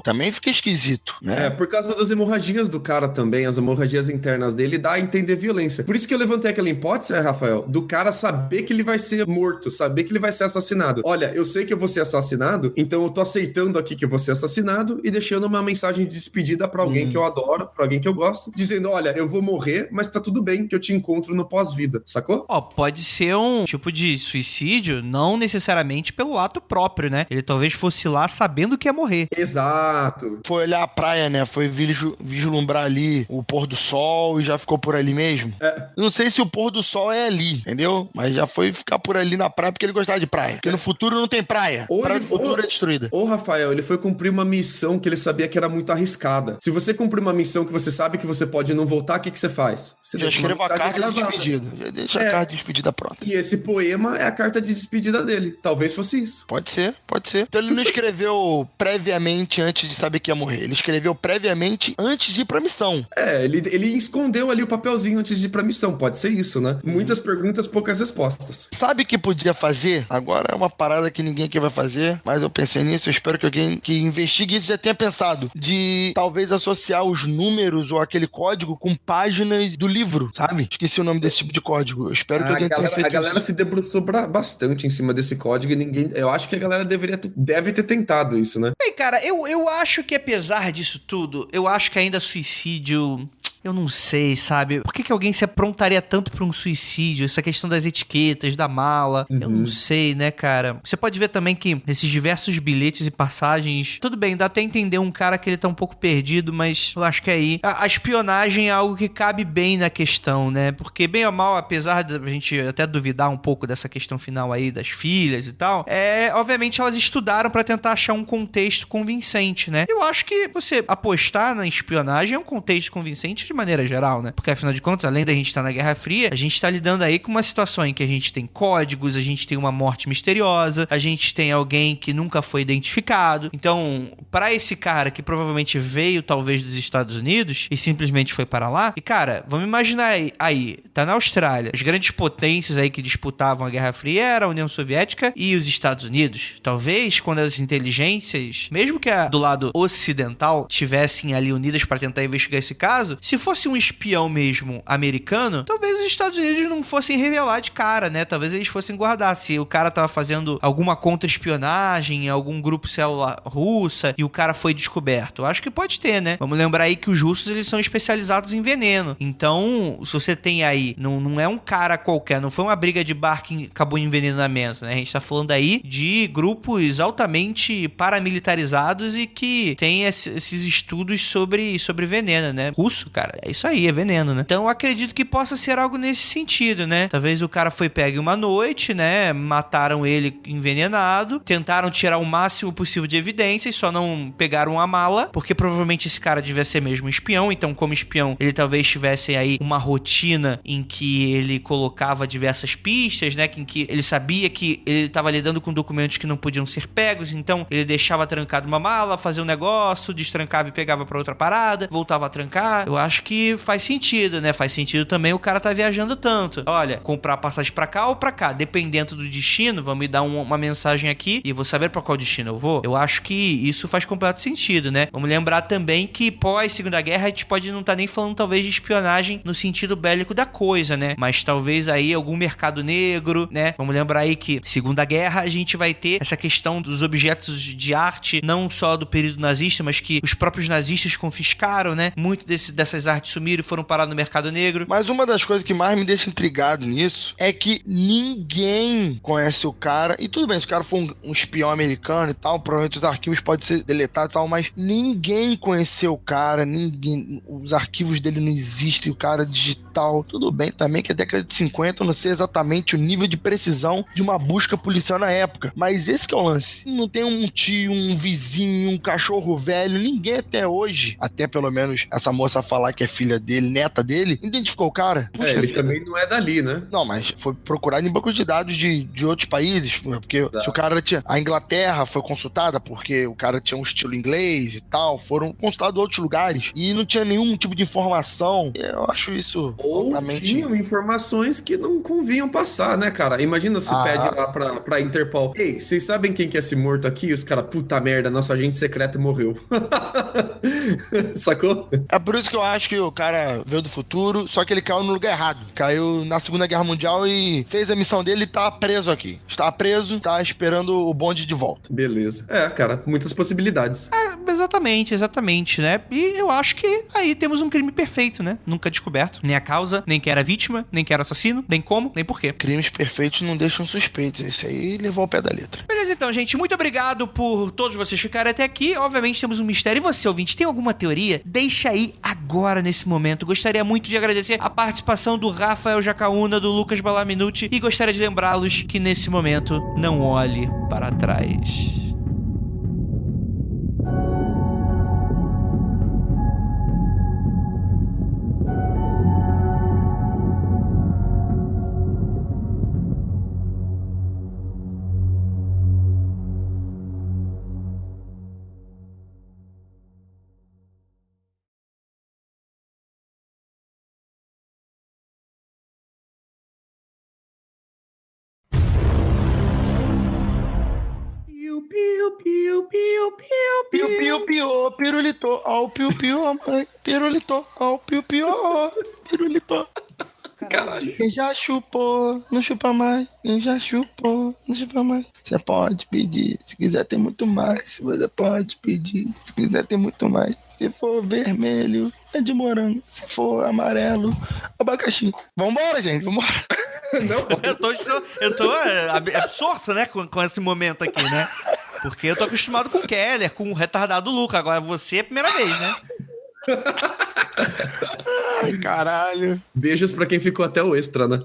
também fica esquisito, né?
Por causa das hemorragias do cara também, as hemorragias internas dele, dá a entender violência. Por isso que eu levantei aquela hipótese, Rafael, do cara saber que ele vai ser morto, saber que ele vai ser assassinado. Olha, eu sei que eu vou ser assassinado, então eu tô aceitando aqui que eu vou ser assassinado e deixando uma mensagem de despedida pra alguém que eu adoro, pra alguém que eu gosto, dizendo, olha, eu vou morrer, mas tá tudo bem que eu te encontro no pós-vida, sacou?
Pode ser um tipo de suicídio, não necessariamente pelo ato próprio, né? Ele talvez fosse lá sabendo que ia morrer.
Exato.
Foi olhar a praia, né? Foi vislumbrar ali o pôr do sol e já ficou por ali mesmo. Não sei se o pôr do sol é ali, entendeu? Mas já foi ficar por ali na praia porque ele gostava de praia. Porque no futuro não tem praia. Praia do futuro é destruída.
Rafael, ele foi cumprir uma missão que ele sabia que era muito arriscada. Se você cumprir uma missão que você sabe que você pode não voltar, o que você faz? Você
já escreva a carta de despedida. Já deixa a carta de despedida pronta.
E esse poema é a carta de despedida dele. Talvez fosse isso.
Pode ser. Então ele não escreveu previamente antes de saber que ia morrer. Ele escreveu previamente antes de ir pra missão.
Ele escondeu ali o papelzinho antes de ir pra missão. Pode ser isso, né? Muitas perguntas, poucas respostas.
Sabe o que podia fazer? Agora é uma parada que ninguém aqui vai fazer, mas eu pensei nisso, eu espero que alguém que investigue isso já tenha pensado. De talvez associar os números ou aquele código com páginas do livro, sabe? Esqueci o nome desse tipo de código. Eu espero que alguém tenha feito
a galera
isso.
Se debruçou bastante em cima desse código e ninguém... Eu acho que a galera deve ter tentado isso, né?
Bem, cara, eu acho que apesar disso tudo, eu acho que ainda suicídio... Eu não sei, sabe? Por que alguém se aprontaria tanto pra um suicídio? Essa questão das etiquetas, da mala. Eu não sei, né, cara? Você pode ver também que nesses diversos bilhetes e passagens... Tudo bem, dá até entender um cara que ele tá um pouco perdido, mas eu acho que aí... A espionagem é algo que cabe bem na questão, né? Porque, bem ou mal, apesar de a gente até duvidar um pouco dessa questão final aí das filhas e tal, obviamente elas estudaram pra tentar achar um contexto convincente, né? Eu acho que você apostar na espionagem é um contexto convincente de maneira geral, né? Porque, afinal de contas, além da gente estar na Guerra Fria, a gente tá lidando aí com uma situação em que a gente tem códigos, a gente tem uma morte misteriosa, a gente tem alguém que nunca foi identificado. Então, pra esse cara que provavelmente veio, talvez, dos Estados Unidos e simplesmente foi para lá, e, cara, vamos imaginar aí, tá na Austrália, as grandes potências aí que disputavam a Guerra Fria era a União Soviética e os Estados Unidos. Talvez, quando as inteligências, mesmo que do lado ocidental, tivessem ali unidas para tentar investigar esse caso, se fosse um espião mesmo americano, talvez os Estados Unidos não fossem revelar de cara, né? Talvez eles fossem guardar. Se o cara tava fazendo alguma contra-espionagem, algum grupo célula russa, e o cara foi descoberto. Eu acho que pode ter, né? Vamos lembrar aí que os russos, eles são especializados em veneno. Então, se você tem aí, não é um cara qualquer, não foi uma briga de bar que acabou envenenamento, né? A gente tá falando aí de grupos altamente paramilitarizados e que tem esses estudos sobre veneno, né? Russo, cara, é isso aí, é veneno, né? Então eu acredito que possa ser algo nesse sentido, né? Talvez o cara foi pego em uma noite, né? Mataram ele envenenado, tentaram tirar o máximo possível de evidências, só não pegaram a mala, porque provavelmente esse cara devia ser mesmo espião, então como espião ele talvez tivesse aí uma rotina em que ele colocava diversas pistas, né? Em que ele sabia que ele estava lidando com documentos que não podiam ser pegos, então ele deixava trancado uma mala, fazia um negócio, destrancava e pegava pra outra parada, voltava a trancar. Eu acho que faz sentido, né? Faz sentido também o cara tá viajando tanto. Olha, comprar passagem pra cá ou pra cá, dependendo do destino, vão me dar uma mensagem aqui e eu vou saber pra qual destino eu vou. Eu acho que isso faz completo sentido, né? Vamos lembrar também que pós Segunda Guerra a gente pode não estar nem falando talvez de espionagem no sentido bélico da coisa, né? Mas talvez aí algum mercado negro, né? Vamos lembrar aí que Segunda Guerra a gente vai ter essa questão dos objetos de arte, não só do período nazista, mas que os próprios nazistas confiscaram, né? Muito dessas artes sumiram e foram parar no mercado negro.
Mas uma das coisas que mais me deixa intrigado nisso é que ninguém conhece o cara. E tudo bem, se o cara for um espião americano e tal, provavelmente os arquivos podem ser deletados e tal, mas ninguém conheceu o cara, ninguém. Os arquivos dele não existem, o cara é digital. Tudo bem também que a década de 50 eu não sei exatamente o nível de precisão de uma busca policial na época. Mas esse que é o lance. Não tem um tio, um vizinho, um cachorro velho, ninguém até hoje, até pelo menos essa moça falar que é filha dele, neta dele, identificou o cara. Puxa,
ele
vida.
também não é dali, né?
Não, mas foi procurado em bancos de dados de outros países, porque se o cara tinha... A Inglaterra foi consultada porque o cara tinha um estilo inglês e tal, foram consultados outros lugares e não tinha nenhum tipo de informação. Eu acho isso
Ou tinham informações que não convinham passar, né, cara? Imagina se pede lá pra Interpol. Ei, vocês sabem quem que é esse morto aqui? E os caras, puta merda, nosso agente secreto morreu. Sacou?
É por isso que eu acho que o cara veio do futuro, só que ele caiu no lugar errado. Caiu na Segunda Guerra Mundial e fez a missão dele e tá preso aqui. Está preso, tá esperando o bonde de volta.
Beleza. É, cara, muitas possibilidades.
Exatamente, né? E eu acho que aí temos um crime perfeito, né? Nunca descoberto. Nem a causa, nem quem era a vítima, nem quem era o assassino, nem como, nem porquê.
Crimes perfeitos não deixam suspeitos. Esse aí levou ao pé da letra.
Beleza, então, gente. Muito obrigado por todos vocês ficarem até aqui. Obviamente temos um mistério. E você, ouvinte, tem alguma teoria? Deixa aí agora, nesse momento. Gostaria muito de agradecer a participação do Rafael Jacaúna, do Lucas Balaminuti, e gostaria de lembrá-los que nesse momento não olhe para trás.
Piu-piu-piu, pirulito, ao piu-piu, mãe, pirulito, ao piu-piu, pirulito.
Caralho.
Quem já chupou, não chupa mais. Quem já chupou, não chupa mais. Você pode pedir, se quiser ter muito mais. Você pode pedir, se quiser ter muito mais. Se for vermelho, é de morango. Se for amarelo, abacaxi. Vambora, gente, vambora.
Não,
Eu tô absorto, né, com esse momento aqui, né? Porque eu tô acostumado com o Keller, com o retardado Luca. Agora você é a primeira vez, né?
Ai, caralho.
Beijos pra quem ficou até o extra, né?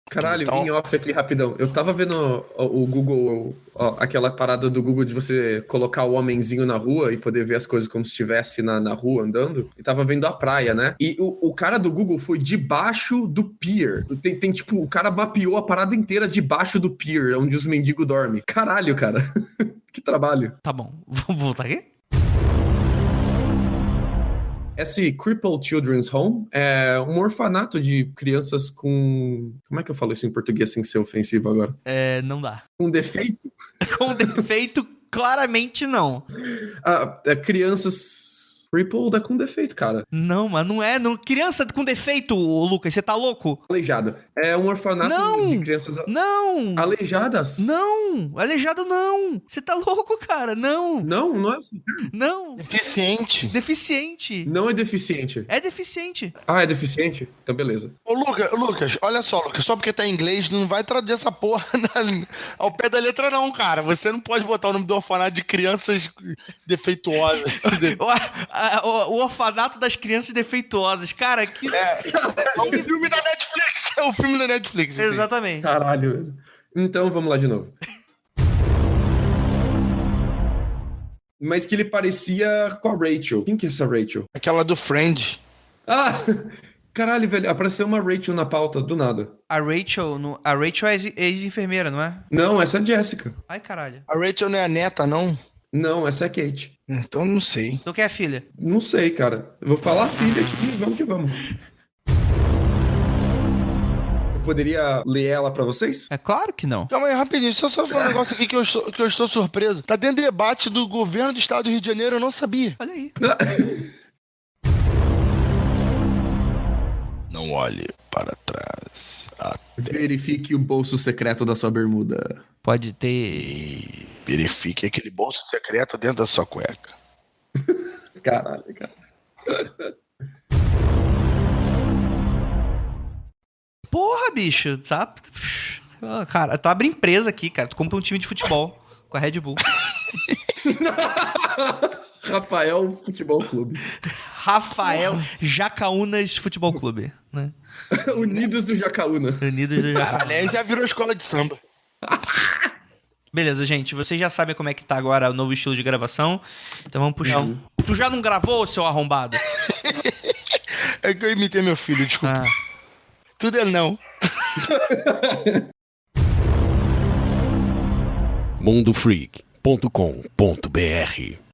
Caralho,
Então...
em off aqui rapidão. Eu tava vendo o Google, aquela parada do Google de você colocar o homenzinho na rua e poder ver as coisas como se estivesse na rua andando. E tava vendo a praia, né? E o cara do Google foi debaixo do pier. Tem tipo, o cara mapeou a parada inteira debaixo do pier, onde os mendigos dormem. Caralho, cara. Que trabalho.
Tá bom, vamos voltar aqui?
Esse Crippled Children's Home é um orfanato de crianças com... Como é que eu falo isso em português sem ser ofensivo agora?
Não dá.
Com defeito?
Com defeito, claramente não.
Crianças... Crippled é com defeito, cara.
Não, mas não é. Não. Criança com defeito, Lucas, você tá louco?
Aleijado. É um orfanato de crianças...
Não!
Aleijadas?
Não! Aleijado não! Você tá louco, cara? Não!
Não é assim.
Não! Deficiente!
Não é deficiente.
É deficiente.
Ah, é deficiente? Então beleza.
Ô, Lucas, olha só, Lucas, só porque tá em inglês não vai traduzir essa porra ao pé da letra não, cara. Você não pode botar o nome do orfanato de crianças defeituosas.
O orfanato das crianças defeituosas. Cara, que...
É o filme da Netflix. É o filme da Netflix. Enfim.
Exatamente.
Caralho, velho. Então, vamos lá de novo. Mas que ele parecia com a Rachel. Quem que é essa Rachel?
Aquela do Friends.
Ah! Caralho, velho. Apareceu uma Rachel na pauta, do nada.
A Rachel é ex-enfermeira, não é?
Não, essa é a Jessica.
Ai, caralho.
A Rachel não é a neta, não?
Não, essa é a Kate.
Então não sei.
Tu quer a filha?
Não sei, cara. Eu vou falar a filha aqui, vamos que vamos. Eu poderia ler ela pra vocês?
É claro que não.
Calma aí, rapidinho. Só falar um negócio aqui que eu estou surpreso. Tá dentro do debate do governo do estado do Rio de Janeiro, eu não sabia.
Olha aí.
Não olhe para trás.
Verifique o bolso secreto da sua bermuda.
Pode ter...
E verifique aquele bolso secreto dentro da sua cueca.
Caralho, cara.
Porra, bicho, tá... Cara, tu abre empresa aqui, cara. Tu compra um time de futebol com a Red Bull.
Rafael Futebol Clube.
Rafael Jacaúnas Futebol Clube, né?
Unidos do Jacaúna.
Unidos do Jacaúnas.
Aliás, já virou escola de samba.
Beleza, gente. Vocês já sabem como é que tá agora o novo estilo de gravação. Então vamos puxar. Tu já não gravou, seu arrombado?
É que eu imitei meu filho, desculpa. Tudo é não.
mundofreak.com.br